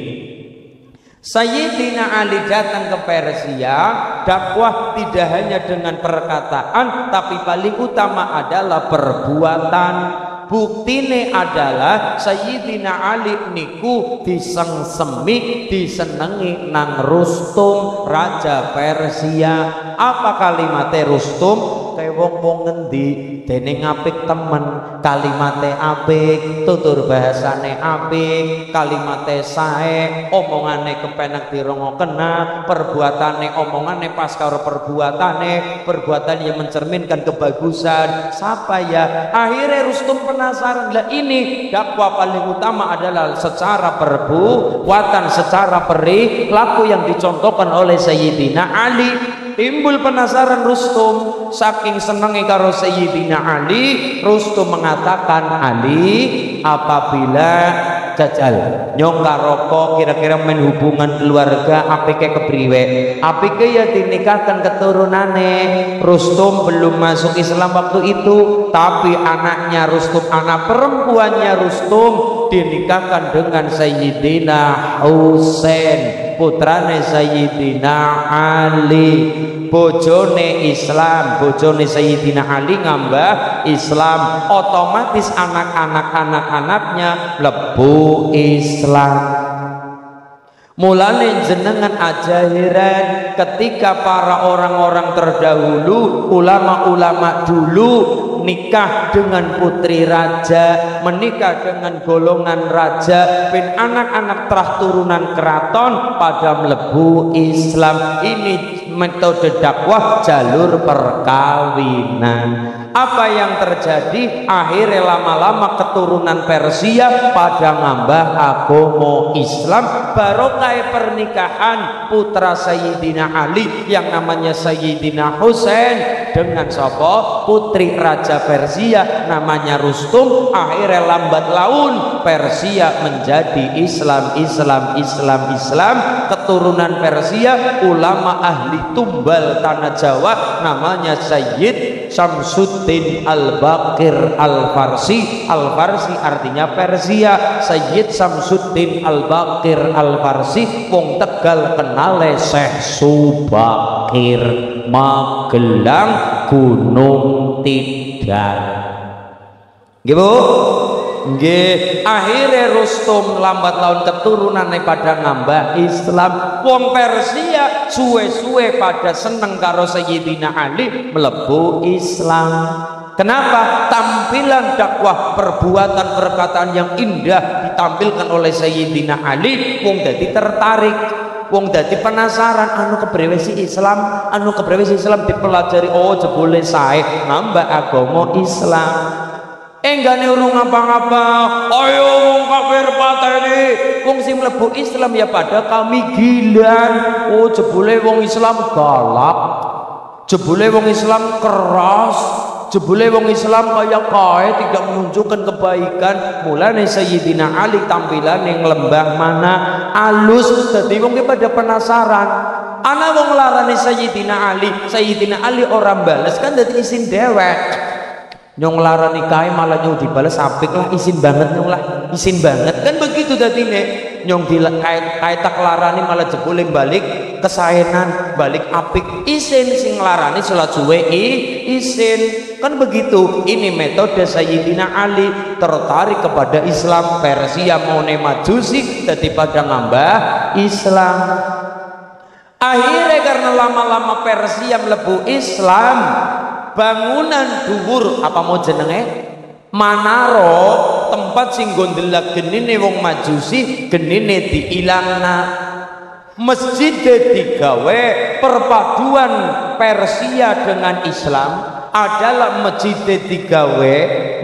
Sayyidina Ali datang ke Persia, dakwah tidak hanya dengan perkataan, tapi paling utama adalah perbuatan. Buktine adalah Sayyidina Ali niku disengsemi, disenengi nang Rustum Raja Persia. Apa kalimatnya Rustum? Kayak wong ngendi dene apik temen, kalimate apik, tutur bahasane apik, kalimate sae, omongane kepenak dirongokena, perbuatane omongane pas karo perbuatane, perbuatan yang mencerminkan kebagusan. Siapa ya? Akhirnya Rustum penasaran, lah ini dakwah paling utama adalah secara perbuatan, secara perilaku yang dicontohkan oleh Sayyidina Ali. Timbul penasaran Rustum, saking senangnya karo Sayyidina Ali, Rustum mengatakan, Ali, apabila jajal nyong karoko kira-kira main hubungan keluarga apike kepriwe, apike ya dinikahkan keturunane. Rustum belum masuk Islam waktu itu, tapi anaknya Rustum, anak perempuannya Rustum dinikahkan dengan Sayyidina Husain, putrane Sayyidina Ali. Bojone Islam, bojone Sayyidina Ali ngambah Islam, otomatis anak-anaknya lebu Islam. Mulane jenengan aja heran ketika para orang-orang terdahulu, ulama-ulama dulu nikah dengan putri raja, menikah dengan golongan raja, bin anak-anak terah turunan keraton pada mlebu Islam. Ini metode dakwah jalur perkawinan. Apa yang terjadi? Akhirnya lama-lama keturunan Persia pada ngambah agama Islam. Barokah pernikahan putra Sayyidina Ali yang namanya Sayyidina Husain dengan sapa? Putri raja Persia namanya Rustum. Akhirnya lambat laun Persia menjadi Islam. Keturunan Persia, ulama ahli tumbal tanah Jawa namanya Sayyid Syamsuddin Al-Baqir Al-Farsi. Al-Farsi artinya Persia. Sayyid Syamsuddin Al-Baqir Al-Farsi wong Tegal kenale Syekh Subakir, Magelang, Gunung Tidar. Nggih Bu? Nggih, akhirnya Rustum lambat laun keturunannya pada ngambah Islam. Wong Persia suwe-suwe pada seneng karo Sayyidina Ali melebu Islam. Kenapa? Tampilan dakwah, perbuatan, perkataan yang indah ditampilkan oleh Sayyidina Ali. Wong dadi tertarik, wong dadi penasaran, anu kepriwe sih Islam, anu kepriwe sih Islam, dipelajari. Oh jebule sae nambah agama Islam. Enggane urung ngapa-ngapa, ayo wong kafir pateni, wong sing mlebu Islam ya pada kami gilan. Oh jebule wong Islam galak, jebule wong Islam keras, jebule wong Islam kaya kae tidak menunjukkan kebaikan. Mulane Sayyidina Ali tampilan yang lembah mana alus, dadi wong pada penasaran. Ana wong larane Sayyidina Ali, Sayyidina Ali orang bales kan dadi isin dewek. Nyong larani kae malah nyong dibales apik lah, isin banget nyong lah, isin banget kan begitu tadi nek nyong kait tak larani malah jebule balik kesaenan, balik apik, isin sing larani salat suwe isin kan begitu. Ini metode Sayyidina Ali, tertarik kepada Islam. Persia mau majusi daripada ngambah Islam. Akhirnya karena lama-lama Persia mlebu Islam, bangunan dhuwur apa mau jenenge manaro, tempat sing gondelak genine wong majusi genine diilangna. Masjid digawe perpaduan Persia dengan Islam adalah masjid digawe,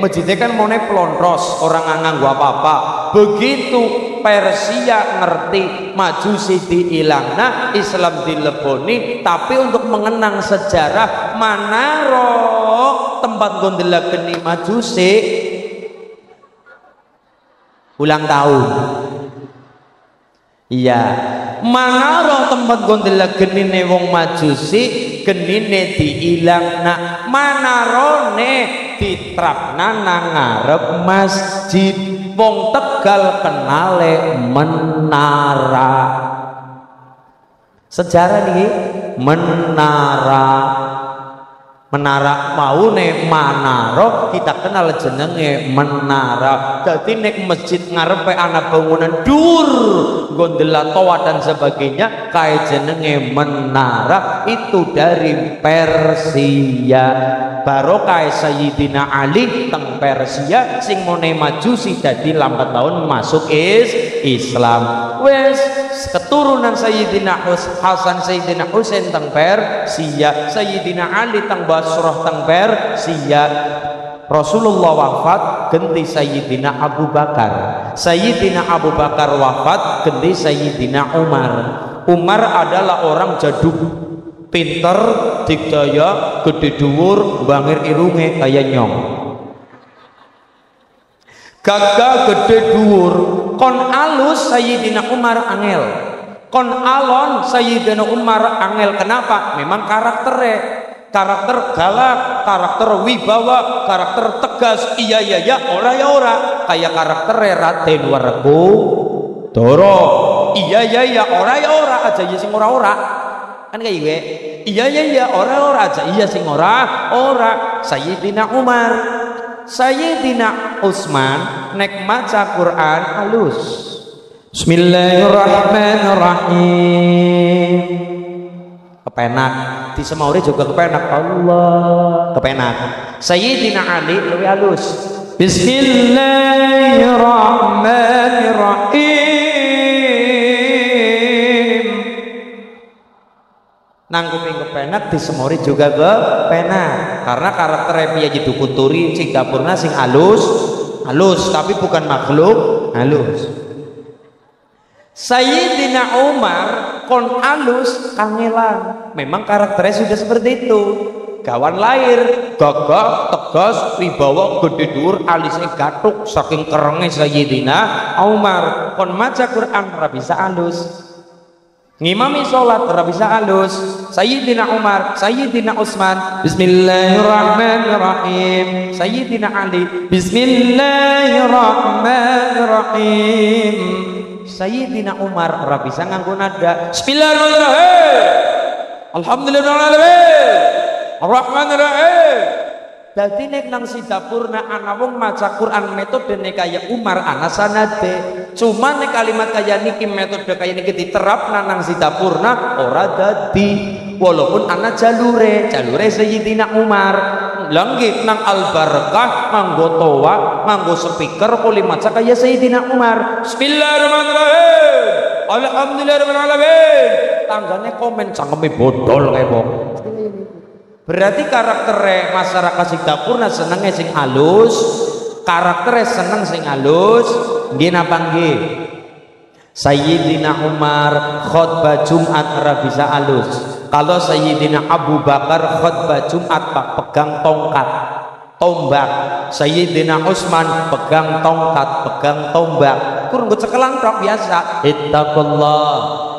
masjidnya kan mau pelontos orang nganggo apa-apa. Begitu Persia ngerti majusi diilangna, Islam dileboni, tapi untuk mengenang sejarah manaro tempat gondelak geni majusi ulang tahun. Iya, manaro tempat gondelak genine wong majusi genine diilangna, manarone diterapna nang ngarep masjid. Wong Tegal kenale menara. Sejarah nih menara. Menara maune manaro kita kenal jenenge menara. Jadi nek masjid ngarepe ana bangunan dur gondela toa dan sebagainya kae jenenge menara. Itu dari Persia. barokah Sayyidina Ali teng Persia sing mone majusi dadi lambat laun masuk Islam. Wes keturunan Sayyidina Hasan Sayyidina Husain teng Persia, Sayyidina Ali teng Basrah teng Persia. Rasulullah wafat ganti Sayyidina Abu Bakar. Sayyidina Abu Bakar wafat ganti Sayyidina Umar. Umar adalah orang jaduk, pinter, digdaya, gede dhuwur, bangir irunge kaya nyong. Gagah gede dhuwur, kon alus Sayyidina Umar angel. Kon alon Sayyidina Umar angel. Kenapa? Memang karakternya. Karakter galak, karakter wibawa, karakter tegas, iya ora ya ora, kayak karakter Raden Werkudara, iya ora ya ora aja iya sing ora kan kayak gue, iya ora aja iya sing ora. Sayyidina Umar, Sayyidina Utsman nek maca Quran halus. Bismillahirrahmanirrahim. Kepenak di semauri juga kepenak, Allah kepenak. Sayyidina Ali lebih halus. Bismillahirrahmanirrahim. Nang kuping kepenak di semauri juga kepenak karena karakter piye dukuturi Cigapurna sing halus tapi bukan makhluk halus. Sayyidina Umar kon alus kangelan, memang karakternya sudah seperti itu. Gawan lahir gagah tegas wibawa gede dhuwur alisnya gatuk saking kerenge Sayyidina Umar. Kon maca Quran ora bisa alus, ngimami sholat ora bisa alus. Sayyidina Umar, Sayyidina Utsman Bismillahirrahmanirrahim. Sayyidina Ali Bismillahirrahmanirrahim. Sayyidina Umar ora bisa nganggo nada. Bismillahirrahmanirrahim. Alhamdulillahirrahmanirrahim. Ar-Rahmanirrahim. Dadi nek nang Sidapurna ana wong maca Quran metodene kaya Umar ana sanade. Cuma nek kalimat kaya niki metode kaya niki diterap nang Sidapurna ora dadi. Walaupun ana jalure Sayyidina Umar. Langgi nang Al-Barakah nganggo toa, nganggo speaker kuli maca kaya Sayyidina Umar. Bismillahirrahmanirrahim. Alhamdulillahirrahmanirrahim. Tanggane komen cangkeme bodol kayak wong. Berarti karaktere masyarakat Sidapurna senenge sing halus, karaktere seneng sing halus. Nggih napa nggih? Sayyidina Umar khutbah Jumat ora bisa halus. Kalau Sayyidina Abu Bakar khutbah Jumat pegang tongkat tombak, Sayyidina Utsman pegang tongkat pegang tombak, kurang cekelan tok biasa.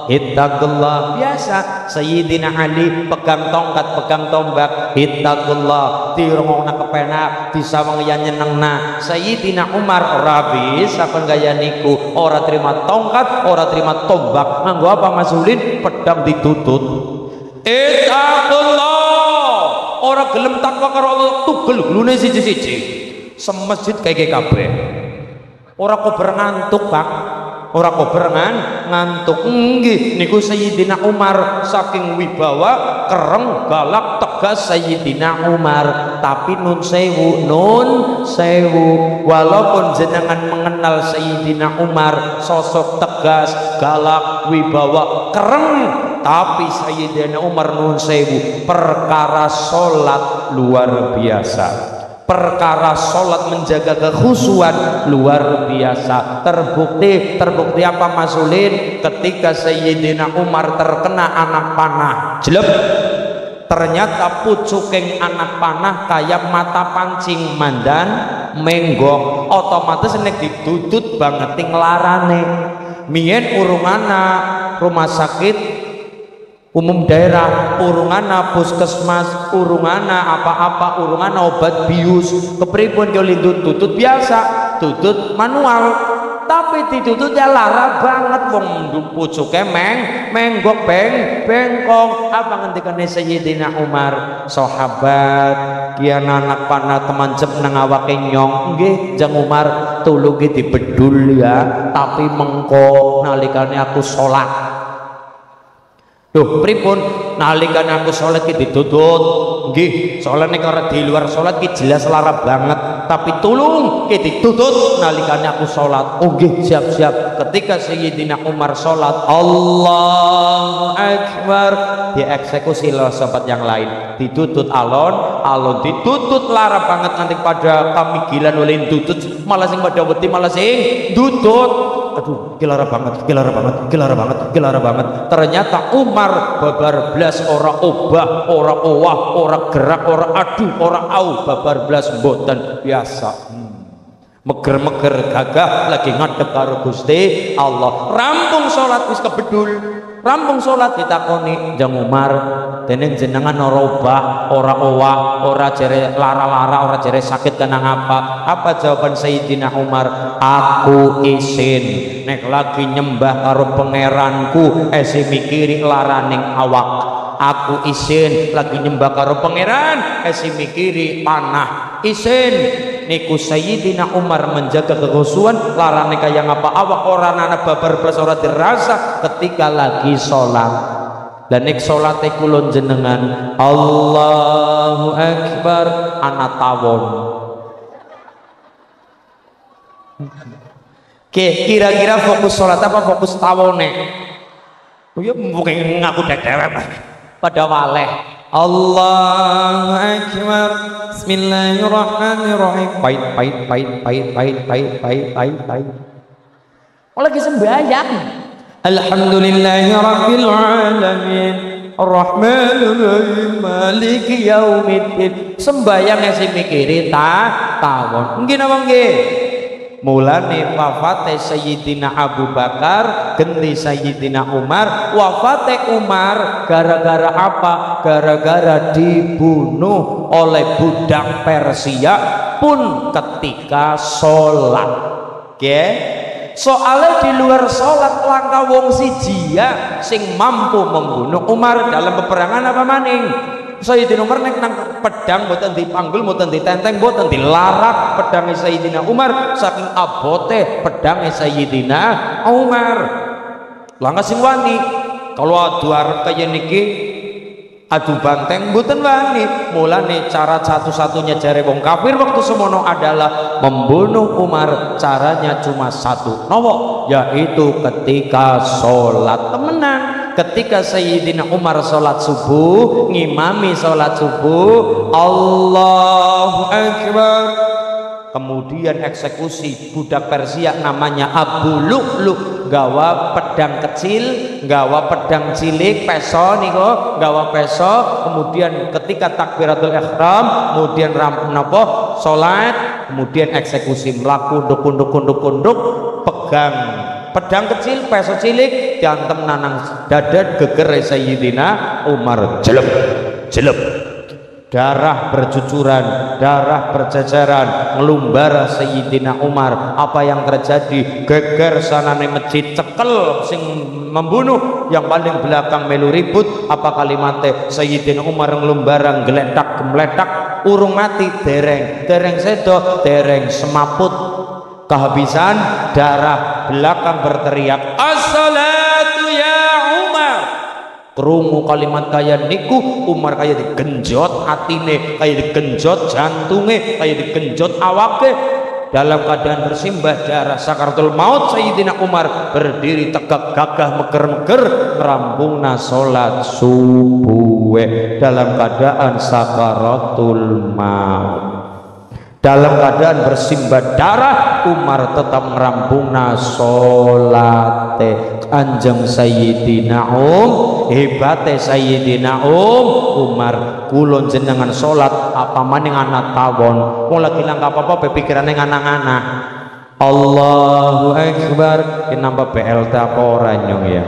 Ittaqullah biasa. Sayyidina Ali pegang tongkat pegang tombak, ittaqullah dirongona kepenak disawang ya nyenengna. Sayyidina Umar ora bisa kon gaya niku, ora terima tongkat ora terima tombak, nganggo apa Mas Ulin? Pedang ditutut. Ittaqullah ora gelem takwa karo Allah tugel glune siji-siji semesjid kaya kabeh. Ora kober ngantuk, Pak. Ora kober ngantuk. Nggih niku Sayyidina Umar saking wibawa kereng galak tegas Sayyidina Umar. Tapi nun sewu walaupun jenengan mengenal Sayyidina Umar sosok tegas galak wibawa kereng, tapi Sayyidina Umar nun sewu perkara sholat luar biasa. Perkara sholat menjaga kekhusyuan luar biasa. Terbukti apa Mas Ulin? Ketika Sayyidina Umar terkena anak panah jelek, ternyata pucuking anak panah kayak mata pancing mandan menggok, otomatis nek didudut banget nglarane. Mien urungana rumah sakit umum daerah, urungana puskesmas, urungana apa-apa, urungana obat bius, kepripun yo lindut tutut biasa, tutut manual, tapi ditutut ya lara banget wong pucuke menggok bengkong. Apa ngendikane Sayyidina Umar? Sahabat kian anak panah teman cep nang awake nyong. Nggih Jang Umar tulungi dibedul ya, tapi mengko nalikane aku sholat Duh, pripun nalikane aku salat ki ditutut. Nggih, salat nek ora di luar salat ki jelas lara banget, tapi tulung ki ditutut nalikane aku salat. Oh nggih, siap-siap. Ketika Sayyidina Umar salat, Allahu Akbar, dieksekusi oleh sahabat yang lain. Ditutut alon ditutut lara banget nanti pada kami gila oleh tutut, malah sing pada wedi malah sing tutut. Aduh, gilara banget. Ternyata Umar babar blas ora obah, ora owah, ora gerak, ora adu, ora au, babar blas mboten biasa. Meger-meger gagah lagi ngadep karo Gusti Allah. Rampung salat wis kebedul. Rampung salat ditakoni Jang Umar, dene jenengan ora obah, ora owah, ora jere lara-lara, ora jere sakit kena apa? Apa jawaban Sayyidina Umar? Aku isin nek lagi nyembah karo pangeranku esi mikiri laraning awak. Aku isin lagi nyembah karo pangeran esi mikiri panah. Isin niku Sayyidina Umar menjaga kekhusyuan larane kaya ngapa awak ora ana babar blas ora dirasa ketika lagi salat. Lah nek salate kula jenengan Allahu Akbar ana tawon. Kira-kira fokus salat apa fokus tawone? Oh ya mungkin ngaku dewek pada waleh. Allahu Akbar. Bismillahirrahmanirrahim. Pait. Oh lagi sembahyang. Alhamdulillahi rabbil alamin. Arrahmanirrahim. Maliki yaumiddin. Sembahyang sing mikiri tawon. Nggih napa nggih? Mulane wafate Sayyidina Abu Bakar ganti Sayyidina Umar. Wafate Umar gara-gara apa? Gara-gara dibunuh oleh budak Persia pun ketika sholat. Oke, soalnya di luar sholat langkah wong sijia sing mampu membunuh Umar dalam peperangan apa maning. Sayyidina Umar nek nang pedang mboten dipanggul, mboten ditenteng, mboten dilarak pedangnya Sayyidina Umar saking abote pedangnya Sayyidina Umar. Langkah sing wani kalau adu arep kaya niki adu banteng mboten wani. Mulane cara satu-satunya jare wong kafir waktu semono adalah membunuh Umar. Caranya cuma satu, nopo? Yaitu ketika sholat temenan. Ketika Sayyidina Umar sholat subuh, ngimami sholat subuh, Allahu Akbar, kemudian eksekusi budak Persia namanya Abu Lu'lu, gawa pedang kecil, gawa pedang cilik, peso niko, gawa peso. Kemudian ketika takbiratul ihram, kemudian napa sholat, kemudian eksekusi melaku kunduk pegang pedang kecil, peso cilik, diantem nanang dada geger Sayyidina Umar, jelep, darah bercucuran, darah berjajaran, ngelumbar Sayyidina Umar. Apa yang terjadi? Geger sanane masjid, cekel sing membunuh, yang paling belakang melu ribut. Apa kalimatnya? Sayyidina Umar ngelumbarang geletak gemeletak, urung mati dereng sedo, dereng semaput, kehabisan darah, belakang berteriak as-salatu ya Umar. Krungu kalimat kaya niku Umar kaya digenjot atine, kaya digenjot jantunge, kaya digenjot awake. Dalam keadaan bersimbah darah sakaratul maut, Sayyidina Umar berdiri tegak gagah meger-meger ngerampungna salat subuh dalam keadaan sakaratul maut. Dalam keadaan bersimbah darah, Umar tetap ngerampungna salate Kanjeng Sayyidina hebate Sayyidina Umar. Kulon jenengan salat apa maning anak tawon, wong lagi nang apa-apa pikirane nganang-anang. Allahu Akbar, kenapa BLT apa ora nyong ya?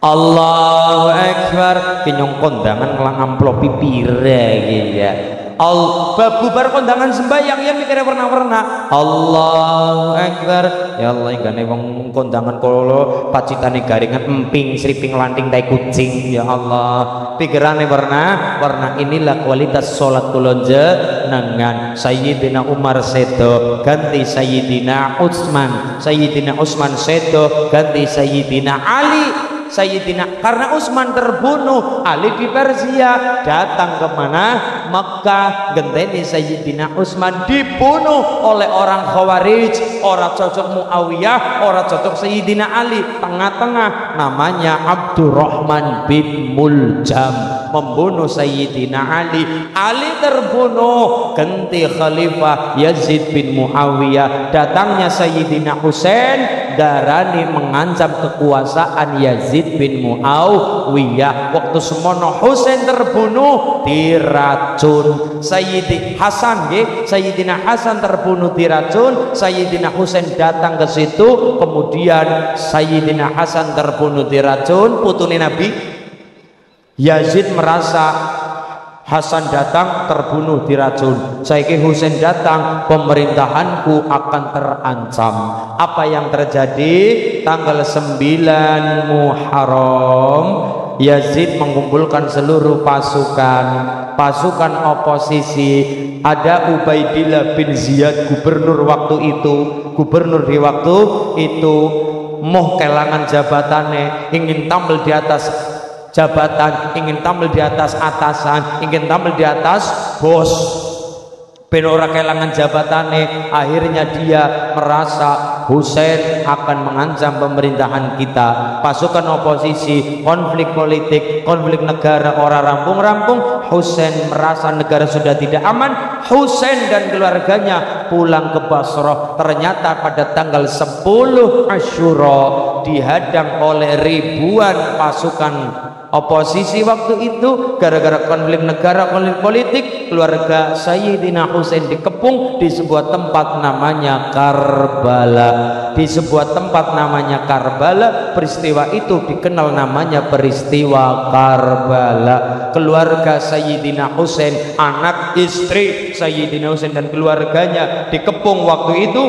Allahu Akbar, kenyong kondangan ngelang amplopi pire gitu ya. Bubar kondangan sembahyang ya mikirnya warna-warna. Allahu Akbar. Ya Allah gane wong kondangan kolo pacitane garingan emping sriping lanting tai kucing. Ya Allah pikirane warna inilah kualitas salat kula jenengan. Sayyidina Umar sedo ganti Sayyidina Utsman, Sayyidina Utsman sedo ganti Sayyidina Ali. Sayyidina, karena Utsman terbunuh, Ali di Persia, datang ke mana? Mekah, genteni Sayyidina Utsman, dibunuh oleh orang Khawarij, orang cocok Muawiyah, orang cocok Sayyidina Ali, tengah-tengah, namanya Abdurrahman bin Muljam, membunuh Sayyidina Ali. Ali terbunuh, ganti Khalifah Yazid bin Muawiyah. Datangnya Sayyidina Husain, darani mengancam kekuasaan Yazid bin Muawiyah. Waktu semono Husain terbunuh, diracun. Sayyidina Hasan terbunuh, diracun. Sayyidina Husain datang ke situ, kemudian Sayyidina Hasan terbunuh, diracun. Putune Nabi Yazid merasa Hasan datang, terbunuh, diracun. Saiki Husain datang, pemerintahanku akan terancam. Apa yang terjadi? Tanggal 9 Muharram, Yazid mengumpulkan seluruh pasukan oposisi. Ada Ubaidillah bin Ziyad, gubernur di waktu itu, moh kelangan jabatannya, ingin tampil di atas jabatan, ingin tampil di atas atasan, ingin tampil di atas bos, ben ora kelangan jabatannya. Akhirnya dia merasa Husain akan mengancam pemerintahan kita. Pasukan oposisi, konflik politik, konflik negara ora rampung-rampung. Husain merasa negara sudah tidak aman. Husain dan keluarganya pulang ke Basrah. Ternyata pada tanggal 10 Asyura dihadang oleh ribuan pasukan oposisi waktu itu, gara-gara konflik negara, konflik politik. Keluarga Sayyidina Husain dikepung di sebuah tempat namanya Karbala. Peristiwa itu dikenal namanya peristiwa Karbala. Keluarga Sayyidina Husain, anak istri Sayyidina Husain dan keluarganya dikepung waktu itu.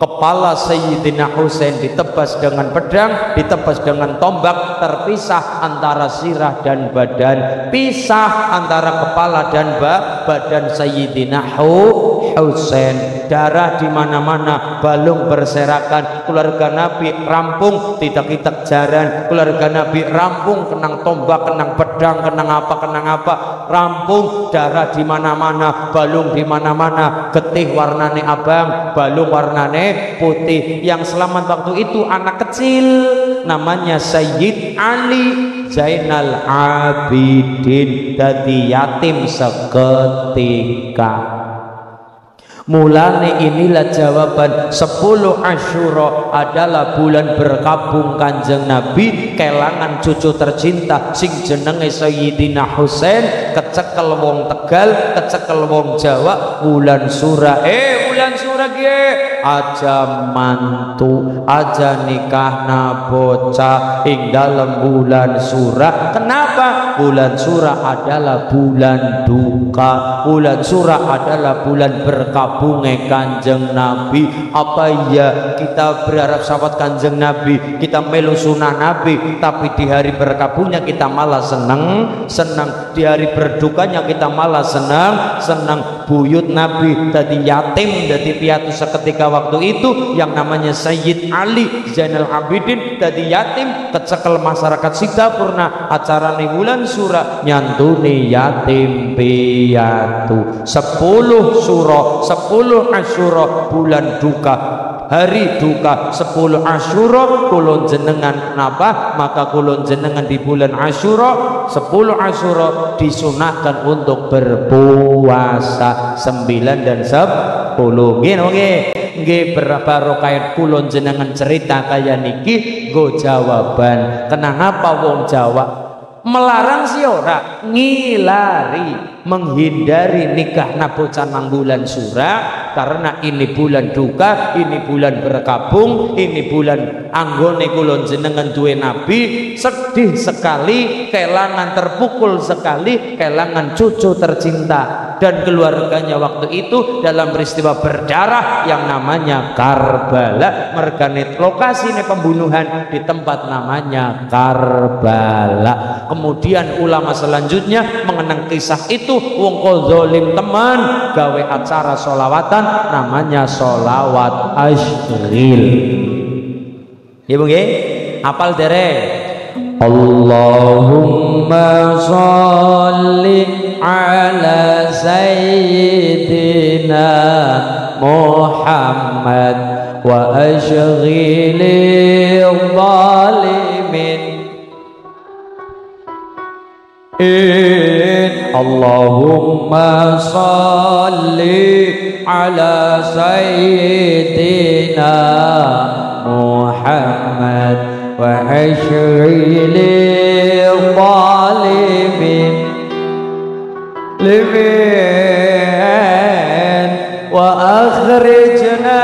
Kepala Sayyidina Husain ditebas dengan pedang, ditebas dengan tombak, terpisah antara sirah dan badan, pisah antara kepala dan badan Sayyidina Husain. Darah di mana-mana, balung berserakan. Keluarga Nabi rampung, tidak jaran. Keluarga Nabi rampung, kenang tombak, kenang pedang, kenang apa, rampung. Darah di mana-mana, balung di mana-mana. Getih warnane abang, balung warnane putih. Yang selamat waktu itu anak kecil, namanya Sayyid Ali Zainal Abidin, dadi yatim seketika. Mulane inilah jawaban 10 Asyura adalah bulan berkabung Kanjeng Nabi, kelangan cucu tercinta sing jenenge Sayyidina Husain, kecekel wong Tegal, kecekel wong Jawa. Bulan Sura, bulan Sura ge aja mantu, aja nikahna bocah ing dalam bulan Sura. Kenapa? Bulan Sura adalah bulan duka, bulan Sura adalah bulan berkabungnya Kanjeng Nabi. Apa ya kita berharap sahabat Kanjeng Nabi, kita melu sunah Nabi, tapi di hari berkabungnya kita malah senang. Di hari berdukanya kita malah senang. Buyut Nabi tadi yatim, tadi piatu seketika waktu itu. Yang namanya Sayyid Ali Zainal Abidin tadi yatim, kecekel masyarakat Sidapurna. Acara nih bulan Sura nyantuni yatim piatu. 10 Suro, 10 Asyura bulan duka, hari duka. 10 Asyura kulon jenengan napa? Maka kulon jenengan di bulan Asyura, 10 Asyura disunahkan untuk berpuasa 9 dan 10. Nggih barokah kulon jenengan cerita kaya niki go jawaban. Kenapa wong Jawa melarang sih ora, ngilari, menghindari nikah bocah nang bulan Sura, karena ini bulan duka, ini bulan berkabung, ini bulan anggone kulon jenengan duwe Nabi. Sedih sekali, kelangan terpukul sekali, kelangan cucu tercinta dan keluarganya waktu itu dalam peristiwa berdarah yang namanya Karbala. Merganet lokasi pembunuhan di tempat namanya Karbala. Kemudian ulama selanjutnya mengenang kisah itu, wong zalim teman gawe acara sholawatan namanya sholawat asyril. Ya Bu nggih, apal dereng Allahumma sholli ala sayyidina Muhammad wa ashghilil zalimin. Allahumma sholli ala sayyidina Muhammad wa ashghilil zalimin wa akhrijna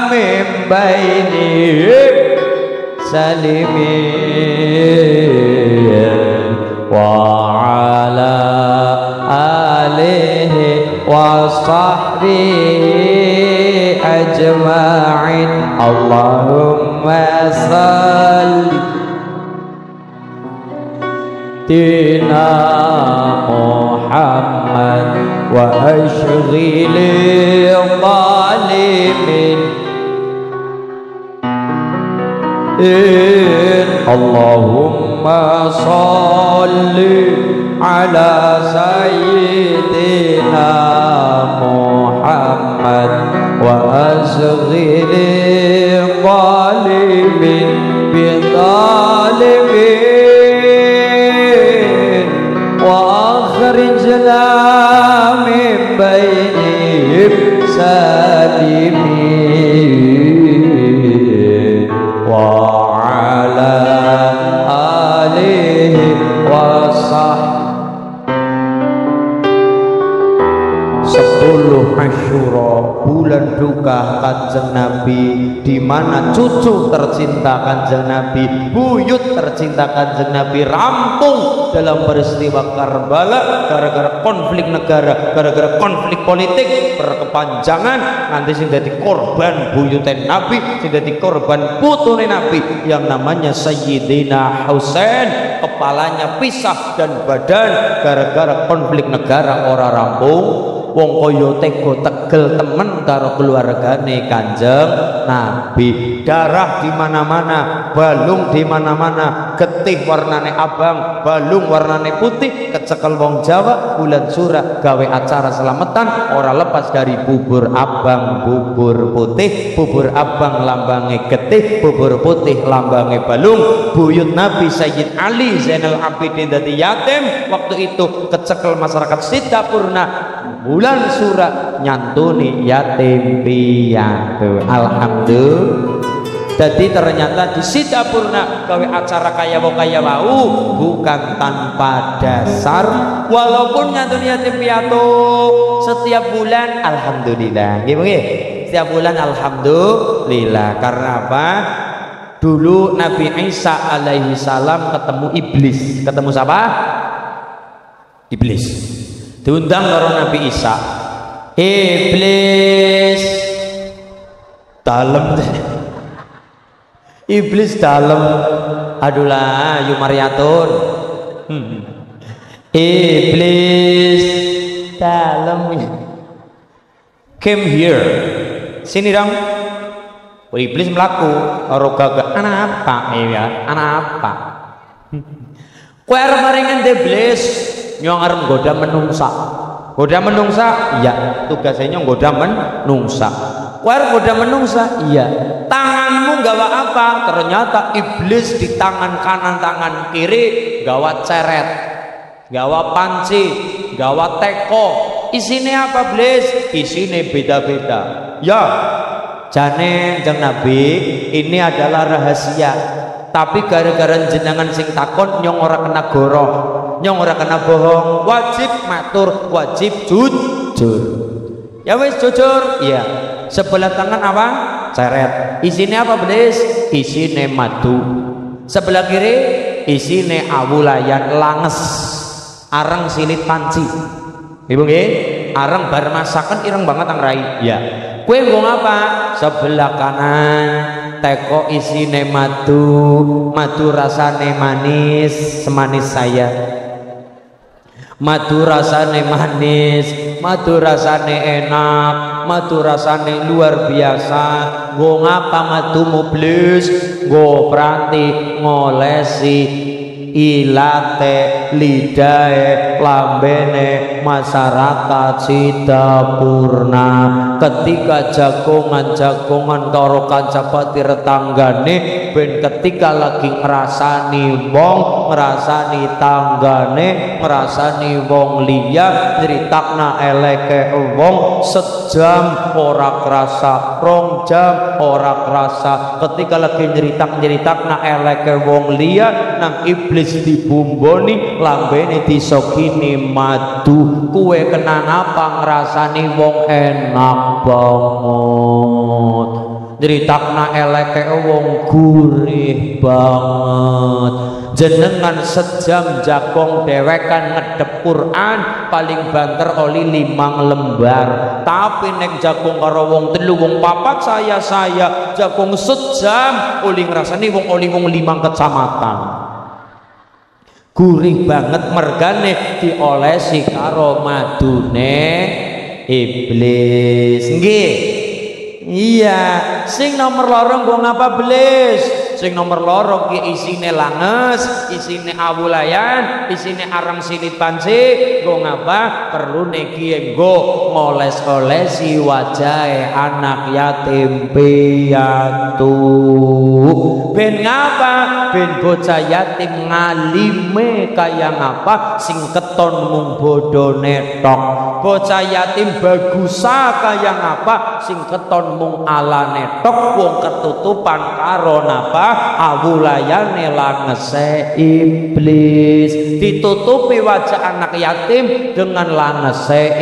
min bainihim salimin wa ala alihi wa sahbihi ajma'in. Allahumma salli Dina Muhammad wa ashghilil zalimin. Allahumma salli ala sayyidina Muhammad wa ashghilil zalimin bidzalimin wa akhrijna min bainihim salimin wa ala alihi wa sahbihi. 10 Asyura, bulan duka Kanjeng Nabi, di mana cucu tercinta Kanjeng Nabi, buyut tercinta Kanjeng Nabi rampung dalam peristiwa Karbala gara-gara konflik negara, gara-gara konflik politik berkepanjangan. Nanti sing dadi korban buyuten Nabi, sing dadi korban putune Nabi yang namanya Sayyidina Husain, kepalanya pisah dan badan gara-gara konflik negara ora rampung. Wong kaya tega tegel temen karo keluargane Kanjeng Nabi. Darah di mana-mana, balung di mana-mana, getih warnane abang, balung warnane putih, kecekel wong Jawa bulan Surah gawe acara selamatan ora lepas dari bubur abang, bubur putih, bubur abang lambange getih, bubur putih lambange balung. Buyut Nabi Sayyid Ali Zainal Abidin dadi yatim waktu itu, kecekel masyarakat Sidapurna bulan Surah nyantuni yatim piatu. Alhamdulillah. Jadi ternyata di Sidapurna gawe acara kaya wau bukan tanpa dasar, walaupun nyantuni yatim piatu setiap bulan. Alhamdulillah, nggih. Setiap bulan alhamdulillah. Karena apa? Dulu Nabi Isa alaihi salam ketemu iblis. Ketemu siapa? Iblis. Diundang karo Nabi Isa. Iblis dalem. Iblis dalem. Adulah yu Maryatun. Iblis dalem. Came here. Sini dong. Iblis melaku karo gagak. Anak apa ya? Anak apa? Kowe arep maringan iblis nyong arep nggoda menungsa. Goda menungsa? Iya. Tugasnya nyong goda menungsa. Kowe arep nggoda menungsa? Iya. Tanganmu gawa apa? Ternyata iblis di tangan kanan tangan kiri gawa ceret, gawa panci, gawa teko. Isine apa iblis? Isine beda-beda. Ya. Jane Jeng Nabi, ini adalah rahasia. Tapi gara-gara jenengan sing takon nyong ora kena goroh, nyong ora kena bohong, wajib matur, wajib jujur. Ya wis jujur, iya. Sebelah tangan apa? Ceret. Isinya apa belis? Isine madu. Sebelah kiri isine awulayan langes, areng silit panci. Ibu nggih, areng bar masakan ireng banget ang rai. Ya. Kue ngomong apa? Sebelah kanan teko isine madu, madu rasane manis, semanis saya. Madu rasane manis, madu rasane enak, madu rasane luar biasa. Nggo ngapa madu mublis? Nggo prati ngolesi ilate lidae lambene masyarakat Sidapurna. Ketika jagongan karo kancapati retanggane ben ketika lagi ngrasani wong, ngrasani tanggane, ngrasani wong liya, nyritakna eleke wong sejam ora krasa, 2 jam ora krasa. Ketika lagi nyeritakna eleke wong liya nang iblis dibumboni, lambene disogini madu. Kue kena apa ngrasani wong enak banget, nyeritakna eleke wong gurih banget. Jenengan sejam jagong dewekan ngedep Quran paling banter oli 5 lembar, tapi nek jagong karo wong 3 wong 4 saya jagong sejam oli ngrasani wong 5 kecamatan. Gurih banget mergane diolesi karo madune iblis. Nggih. Iya, sing nomor loro nggo ngapa belis? Sing nomor loro ki isine langes, isine awulayan, isine arang silit panci. Nggo ngapa? Perlu neki nggo ngoles-olesi wajahe anak yatim piatu. Ben ngapa? Ben bocah yatim ngalime kaya ngapa? Sing keton mung bodone tok. Bocah yatim bagusa kaya ngapa? Sing keton mung alane tok. Wong ketutupan karo napa? Awulayane langese iblis. Ditutupi wajah anak yatim dengan langese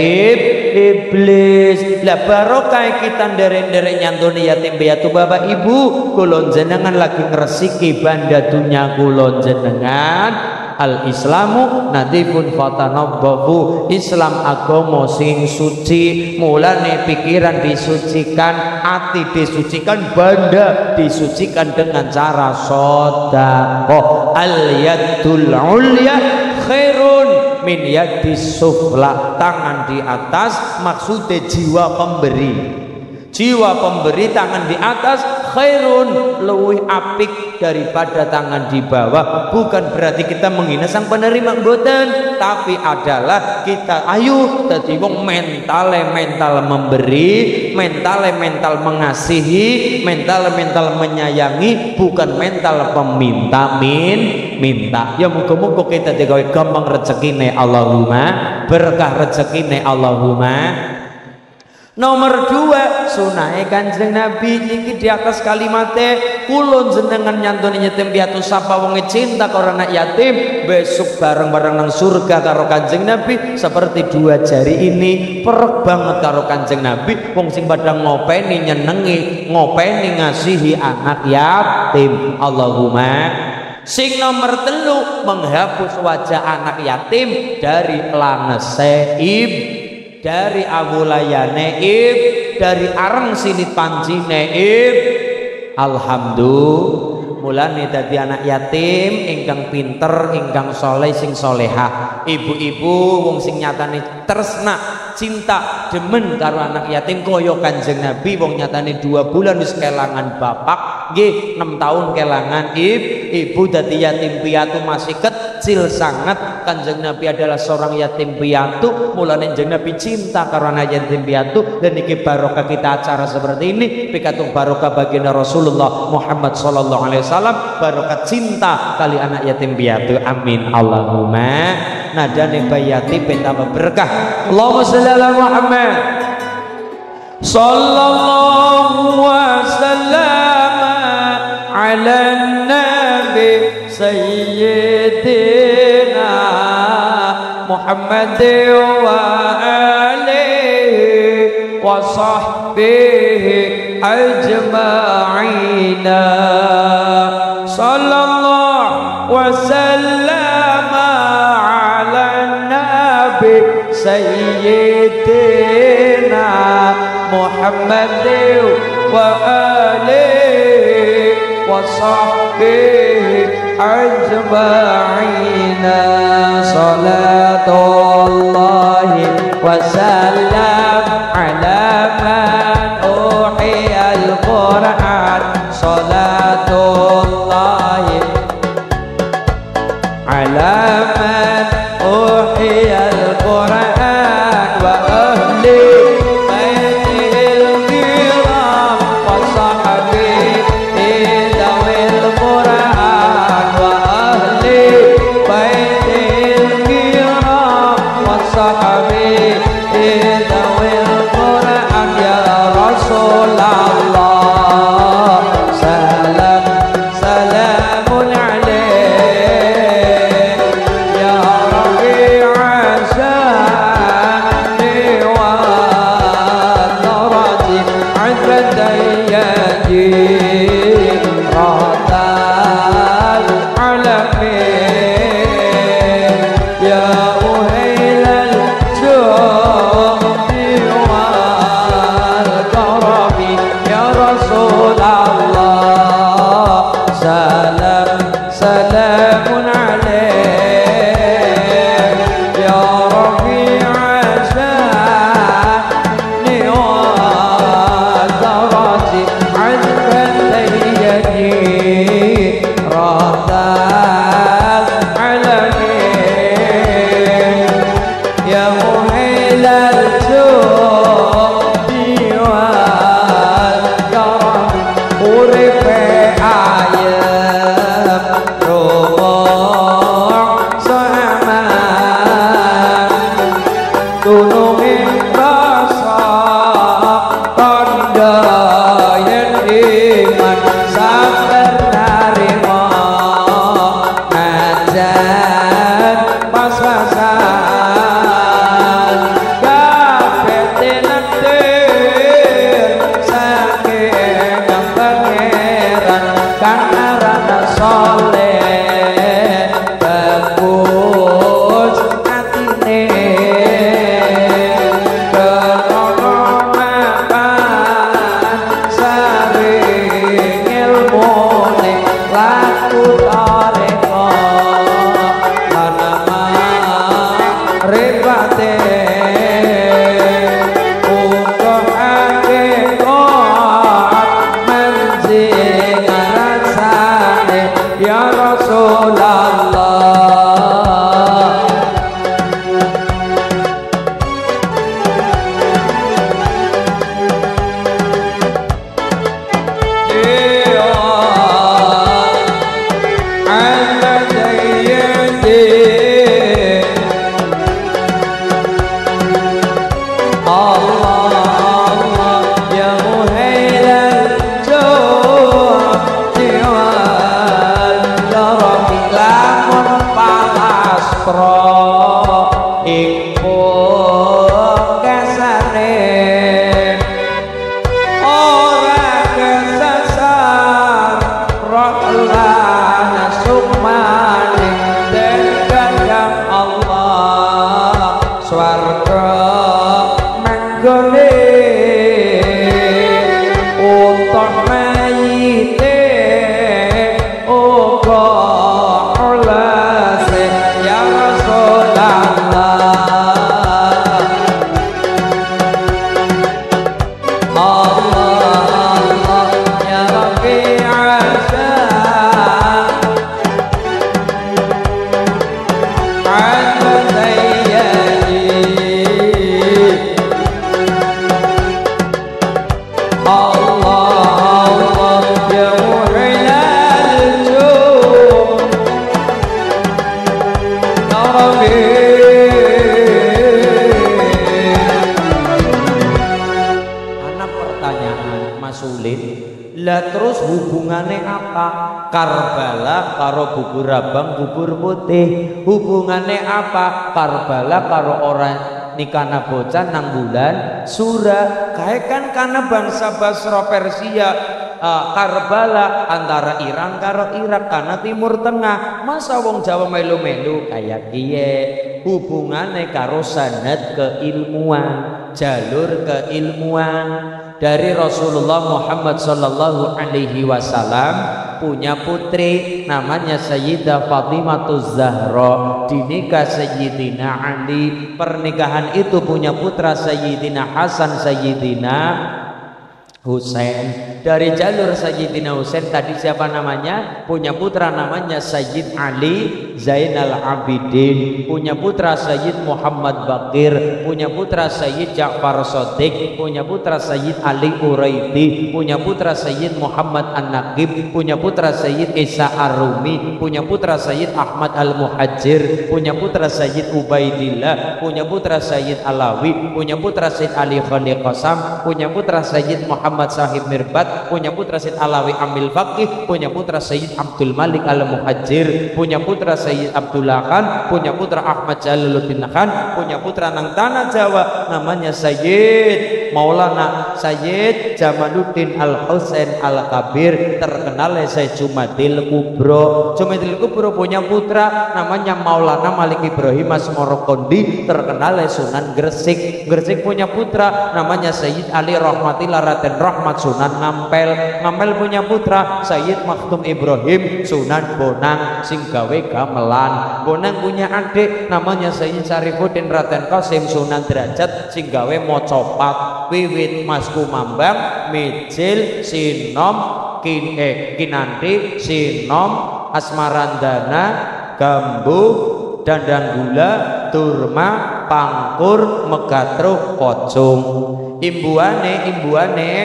iblis. Lah barokah kita nderek-nderek nyantuni yatim piatu Bapak Ibu, kula jenengan lagi ngresiki banda dunya kula jenengan. Al Islamu nadifun fatanabbahu. Islam agama sing suci, mulane pikiran disucikan, hati disucikan, banda disucikan dengan cara sedekah. Al yadul ulya khairun min yadis sufla. Tangan di atas maksudnya jiwa pemberi. Jiwa pemberi tangan di atas khairun, lebih apik daripada tangan di bawah. Bukan berarti kita menghina sang penerima, mboten, tapi adalah kita ayo dadi wong mentale mental memberi, mentale mental mengasihi, mentale mental menyayangi, bukan mental peminta minta. Ya muga-muga kita digawe gampang rezekine Allahumma, berkah rezekine Allahumma. Nomor 2, sunai Kanjeng Nabi iki di atas kalimatnya kulon jenengan nyantuni yatim piatu sapa wonge cinta karo anak yatim besok bareng-bareng nang surga karo Kanjeng Nabi seperti 2 jari ini. Perek banget karo Kanjeng Nabi wong sing pada ngopeni nyenengi ngopeni ngasihi anak yatim. Allahumma. Sing nomor 3, menghapus wajah anak yatim dari langese dari awulayane dari areng silit pancine alhamdulillah. Mulane dadi anak yatim ingkang pinter, ingkang soleh, sing soleha. Ibu-ibu wong sing nyatane tresna, cinta, demen karo anak yatim kaya Kanjeng Nabi. Wong nyatane 2 bulan wis kelangan bapak, nggih 6 tahun kelangan ibu dadi yatim piatu masih kecil sangat. Kanjeng Nabi adalah seorang yatim piatu, mulane Kanjeng Nabi cinta karo anak yatim piatu. Dan iki barokah kita acara seperti ini, pikatung barokah baginda Rasulullah Muhammad sallallahu alaihi wasallam, barokah cinta kali anak yatim piatu. Amin Allahumma. Nadane bayati betapa berkah. Allahumma shalli ala Muhammad sallallahu wasallam ala nabi sayyidina Muhammad wa alihi wa sahbihi ajma'ina. Sallallahu wasallam ala nabi sayyidina Muhammad wa alihi wa sahbihi ajma'ina. Salatullahi wa salam ala man uhiyal Qur'an salatullahi ala man uhiyal Qur'an wa ahli baitil kiram wa sahbihi dawil Qur'an wa ahli baitil kiram wa sahbihi dawil Qur'an ya Rasulullah salam salamun alaik ya Rabi'a sya'ni wa darati 'azatayyadi ratal alamin ya uhailal judi wal karami ya Rasulullah salam salamun alaik ya Rabi'a sya'ni wa darati 'azatayyadi ratal alamin ya muhilal judi wal karam uripe ayam rumah saman tulungin rasa tanda yen iman sabar narima najan pas-pasan kabeh tinektir saking pangeran kang arana saleh bagus atine krono mapan saring ilmune laku tareka anama ribate utuh hakikat menjing rasane ya Rasulullah Lah terus hubungannya apa? Karbala karo bubur abang bubur putih. Hubungannya apa? Karbala karo orang nikana bocah nang bulan Sura. Kayak kan karena bangsa Basra Persia, Karbala antara Iran karo Irak karena Timur Tengah. Masa wong Jawa melu-melu kayak kiye? Hubungannya karo sanad keilmuan, jalur keilmuan dari Rasulullah Muhammad sallallahu alaihi wasallam punya putri namanya Sayyidah Fatimah Zahra, dinikah Sayyidina Ali. Pernikahan itu punya putra Sayyidina Hasan, Sayyidina Husain. Dari jalur Sayyidina Husain tadi siapa namanya? Punya putra namanya Sayyid Ali Zainal Abidin, punya putra Sayyid Muhammad Bakir, punya putra Sayyid Ja'far Shadiq, punya putra Sayyid Ali Uraidi, punya putra Sayyid Muhammad An-Naqib, punya putra Sayyid Isa Ar-Rumi, punya putra Sayyid Ahmad Al-Muhajir, punya putra Sayyid Ubaidillah, punya putra Sayyid Alawi, punya putra Sayyid Ali Khalil Qasam, punya putra Sayyid Muhammad Sahib Mirbat, punya putra Sayyid Alawi Amil Faqih, punya putra Sayyid Abdul Malik Al-Muhajir, punya putra Sayyid Abdullah Khan, punya putra Ahmad Jalaluddin Khan, punya putra nang tanah Jawa namanya Sayyid Maulana Sayyid Jamaluddin Al-Husain Al-Kabir, terkenal Sayyid Jumadil Kubro. Jumadil Kubro punya putra namanya Maulana Malik Ibrahim Asmorokondi, terkenal Sunan Gresik. Gresik punya putra namanya Sayyid Ali Rahmatillah Raden Rahmat Sunan Ngampel. Ngampel punya putra Sayyid Maktum Ibrahim Sunan Bonang sing gawe gamelan. Bonang punya adik namanya Sayyid Syarifuddin Raden Qasim Sunan Derajat sing gawe mocopat. Wiwit Mas Kumambang Mijil Sinom Kinanti Sinom Asmarandana Gambu Dandang Gula Turma Pangkur Megatruh Pocong. Imbuane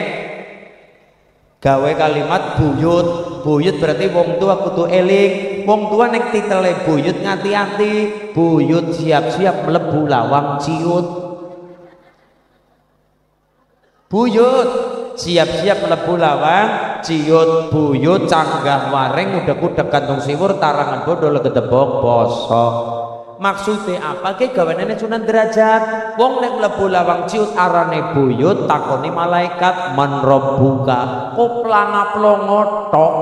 gawe kalimat buyut. Buyut berarti wong tua kudu eling. Wong tua nek titele buyut ngati-ati. Buyut siap-siap mlebu lawang ciut. Buyut siap-siap mlebu lawang ciut. Buyut canggah waring udek-udek gantung siwur tarangan bodol gedebok bosok. Maksudnya apa ke gawenane Sunan Derajat? Wong nek mlebu lawang ciut arane buyut, takoni malaikat man rabbuka. Kok planga-plongo tok.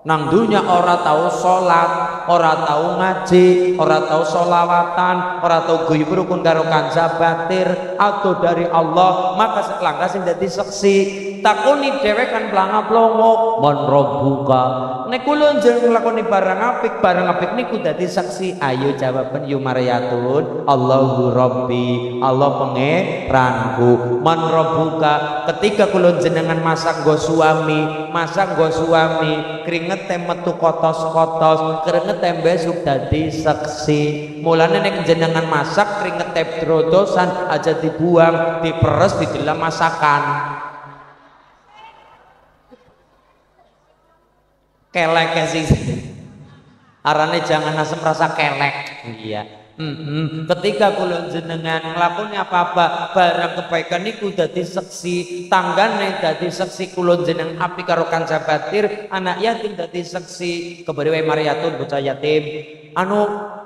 Nang dunya ora tahu salat, ora tahu ngaji, ora tahu sholawatan, ora tahu guyub rukun karo kanca batir atau dari Allah, maka langkah sing dadi seksi. Takoni dhewe kan planga-plongo man rabbuka. Nek kula njenengan nglakoni barang apik niku dadi saksi. Ayo jawaban yu Maryatun, Allahu Rabbi, Allah pangeranku. Man rabbuka, ketika kula njenengan masak nggo suami, kringete metu kotos-kotos, kringete besok dadi saksi. Mulane nek njenengan masak kringete drodosan aja dibuang, diperes didelam masakan. Kelek sih arane jangan asem rasa kelek. Iya. Ketika kula jenengan nglakoni apa-apa barang kebaikan niku dadi seksi, tanggane dadi seksi, kula jenengan apik karo kanca batir, anak yatim dadi seksi. Kebari wae Maryatun bocah yatim.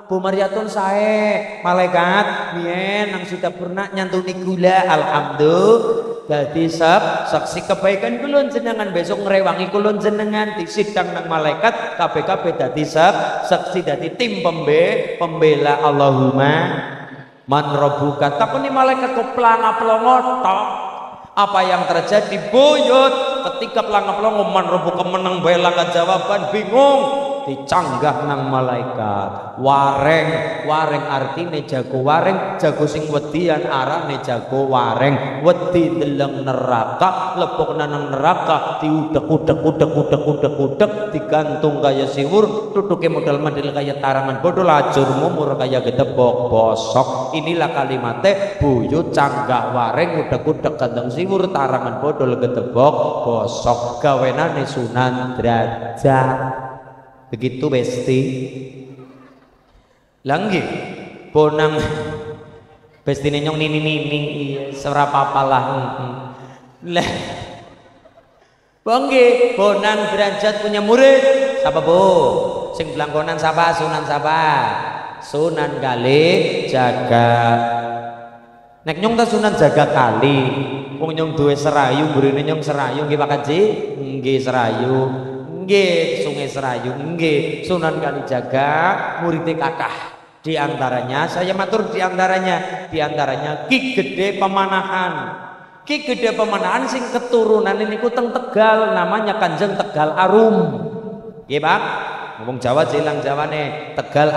Bu Maryatun sae malaikat biyen nang sudah pernah nyantuni gula, alhamdulillah dadi saksi kebaikan kula jenengan. Besok ngrewangi kula jenengan disidang nang malaikat kabeh-kabeh dadi saksi, dadi tim pembela. Allahumma man rabbuka. Takoni malaikat kok planga-plongo tok. Apa yang terjadi? Buyut ketika planga-plongo man rabbuka menang bae langkah jawaban bingung. Dicanggah nang malaikat. Wareng artine jago wareng, jago sing wedian arane jago wareng. Wedi deleng neraka, lepokna nang neraka diudek digantung kaya siwur, tutuke model-model kaya tarangan bodol, ajur mumur kaya gedebok bosok. Inilah kalimatnya buyut canggah wareng udek-udek gantung siwur tarangan bodol gedebok bosok. Gawenane Sunan Derajat. Begitu besti. Langgi bonang bestine nyong nini serapa apalah. Lah bangge bonang Derajat punya murid siapa bu? Sing belangkonan siapa? Sunan siapa? Sunan Kalijaga. Nek nyong ta Sunan Jaga Kali. Wong nyong duwe serayu, mburine nyong serayu nggih Pak Kaji? Nggih serayu. Nggih, Sungai Serayu, nggih. Sunan Kalijaga muridé kathah. Di antaranya saya matur di antaranya Ki Gede Pemanahan. Ki Gede Pemanahan sing keturunan niku teng Tegal namanya Kanjeng Tegal Arum. Nggih, Pak. Ngomong Jawa jelang Jawane. Tegal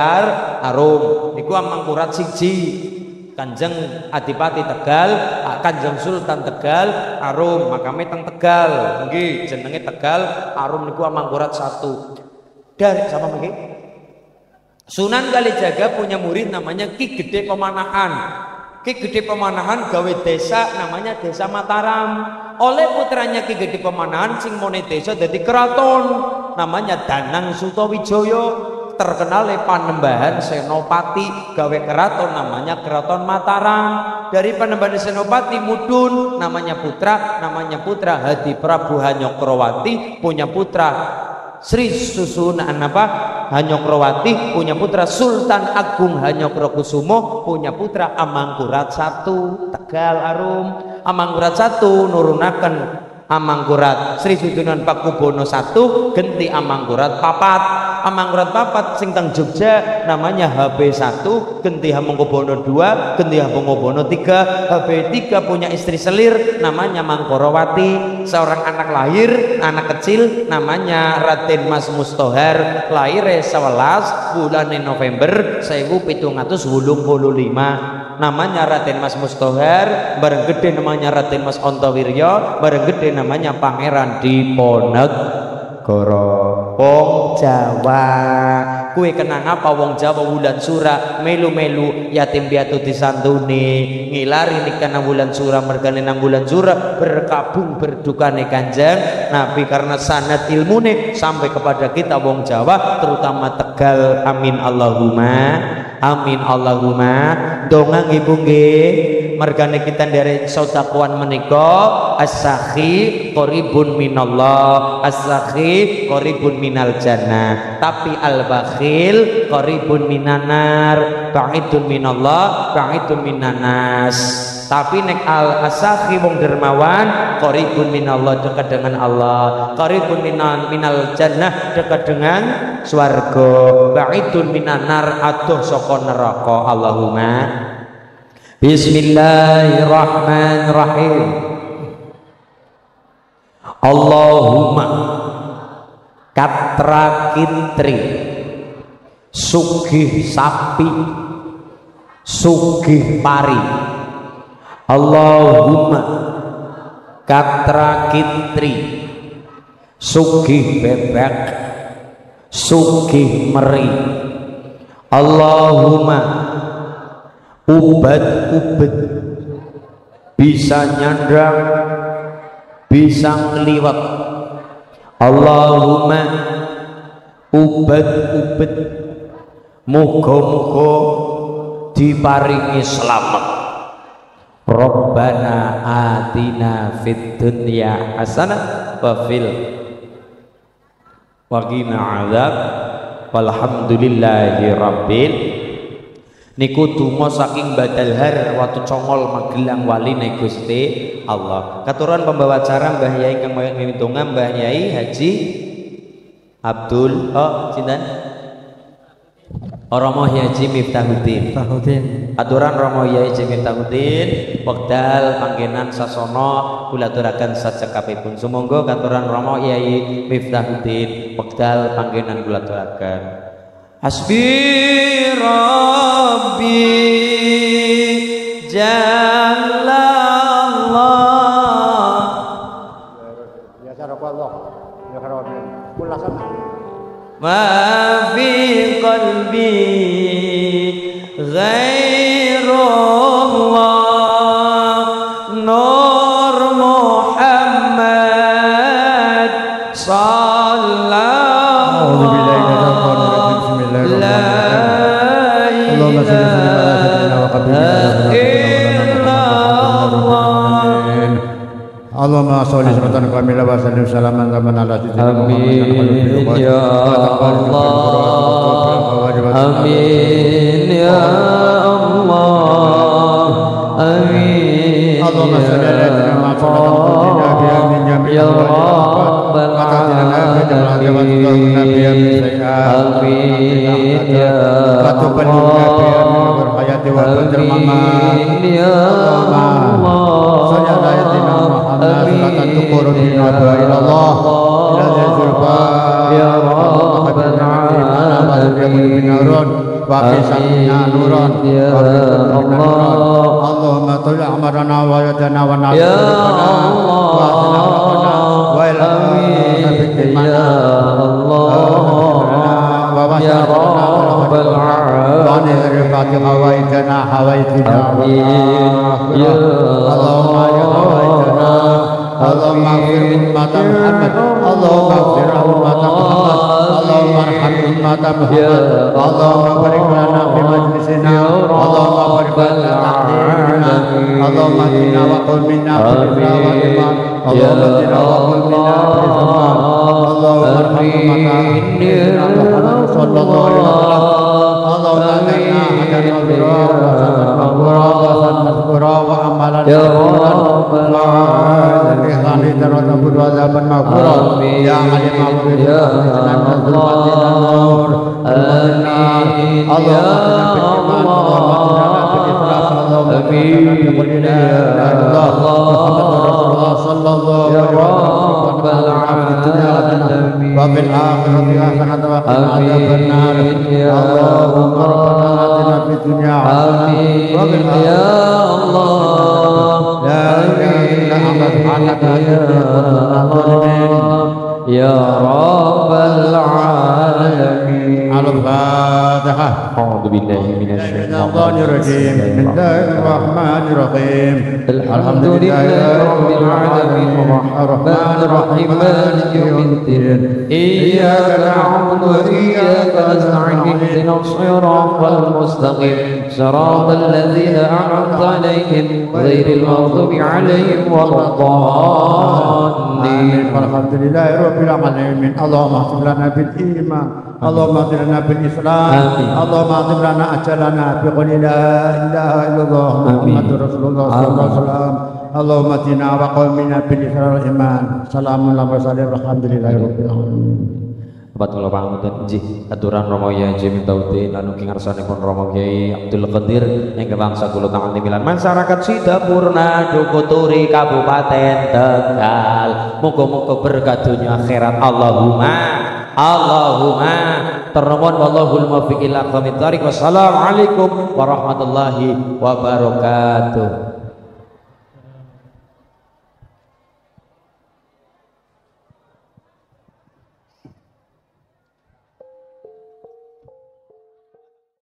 Arum. Niku Amangkurat siji. Kanjeng Adipati Tegal, Kanjeng Sultan Tegal, Arum, makame teng Tegal. Nggih, jenenge Tegal, Arum niku Amangkurat 1. Dari sama nggih? Sunan Kalijaga punya murid namanya Ki Gede Pemanahan. Ki Gede Pemanahan gawe desa namanya Desa Mataram. Oleh putranya Ki Gede Pemanahan sing mone desa dadi keraton namanya Danang Sutawijaya. Terkenal Panembahan Senopati gawe keraton namanya Keraton Mataram. Dari Panembahan Senopati mudun namanya putra Hadi Prabu Hanyokrawati, punya putra Sri Susunan Hanyokrawati, punya putra Sultan Agung Hanyokrokusumo, punya putra Amangkurat 1 Tegal Arum. Amangkurat 1 nurunaken Amangkurat Sri Sudunan Pakubono 1 genti Amangkurat 4. Amangkurat 4 sing teng Jogja namanya HB 1 genti Hamengkubuwono 2 genti Hamengkubuwono 3. HB 3 punya istri selir namanya Mangkorawati. Seorang anak kecil namanya Raden Mas Mustohar, lahir 11 bulan November 1785. Namanya Raden Mas Mustohar, bareng gede namanya Raden Mas Ontowiryo, bareng gede namanya Pangeran Diponegoro. Wong Jawa kue kenang apa wong Jawa wulan sura melu-melu yatim piatu disantuni, ngilari nikah wulan sura mergane nang wulan sura berkabung berdukane Kanjeng Nabi karena sanad ilmune sampai kepada kita wong Jawa terutama Tegal. Amin Allahumma dongang ibu nggih mergane kita dari sodakuan menika as-sakhi qaribun minallah, as-sakhi qaribun minal jannah, tapi al-bakhil qaribun minanar, ba'idun minallah ba'idun minanas. Tapi nek al-asakhi wong dermawan qaribun minallah dekat dengan Allah, qaribun minal jannah dekat dengan swarga, ba'idun minanar adoh saka neraka. Allahumma bismillahirrahmanirrahim. Allahumma katra kintri sugih sapi sugih pari. Allahumma katra kintri sugih bebek sugih meri. Allahumma ubat-ubet bisa nyandang bisa ngeliwat. Allahumma ubat-ubet muga-muga diparingi selamat. Rabbana atina fid dunya hasanah wa fil wa qina adzab walhamdulillahi rabbil. Niku donga saking Badalhar watu Congol Magelang waline Gusti Allah. Katuran pembawa acara Mbah Yai kang miwiti donga Mbah Yai Haji Abdul sinten? Romo Haji Miftahuddin. Aturan Romo Haji Miftahuddin wekdal panggenan sasana kula aturaken sajekapipun. Sumangga katuran Romo Haji Miftahuddin wekdal panggenan kula aturaken. Hasbi Rabbi Jalla Allah. Ya Allah. Ya Rabbi. Kula sama. Ma fi qalbi ghairullah nur Muhammad sallallahu Allahumma sholli salatan kamila wa sallim salaman ala sayyidina Muhammad. Amin ya Allah. Amin ya Allah. Amin. Allahumma sholli ala sayyidina Muhammad ya rabbal alamin. Amin ya Allah. binarun wa kisahna nurun ya Allah Allahumma tuli amarana wa yadana wa nabiyana ya Allah amin ya Allah ya Rabbal alamin hawaitana hawaitana ya Allahumma ya hawaitana Allahumma ighfir ummata Muhammad Allahumma ighfir ummata Muhammad Allahumma arham ummata Muhammad Allahumma barik lana fi majlisina Allahumma barik lana ta'limina Allahumma qina wa qul minna bi wa iman Allahumma qina wa qul minna bi iman Allahumma arham ummata Muhammad sallallahu alaihi wasallam Allahumma inna hadana al-birra wa sanna al-maghfira wa amalan ya Rabbal alamin Ikhani taratabu azaban maghfirah ya alim maghfir ya Allah amin ya Allah amin ya Allah sallallahu alaihi wasallam wa bil akhirati hasanatan wa qina adzaban nar Allahumma rabbana atina fid dunya hasanatan wa fil akhirati ya Allah la ilaha illa anta subhanaka ya Rabbal alamin al-Fatihah a'udzu billahi Bismillahir rahmanir rahim alhamdulillahi rabbil alamin arrahmanir rahim maliki yawmiddin iyyaka na'budu wa iyyaka nasta'in ihdinas siratal mustaqim siratal ladzina an'amta 'alaihim ghairil maghdubi 'alaihim waladdallin alhamdulillahi rabbil alamin Allahumma ighfir lana bil iman Allahumma ighfir lana bil islam Allahumma ighfir lana ajalana bi qawli la ilaha illallah Muhammadur Rasulullah sallallahu alaihi wasallam Allahumma tina wa qawmina bil islam iman salamun ala mursalin alhamdulillahi rabbil alamin Bapak kula pangapunten injih aturan Rama Yai Mitauddin lan ugi ngarsanipun Rama Kyai Abdul Qadir ingkang bangsa kula kanthi milan masyarakat Sidapurna Dukuturi Kabupaten Tegal muga-muga berkah dunya akhirat Allahumma termohon wallahul muwaffiq ila aqwamit thoriq wassalamualaikum warahmatullahi wabarakatuh.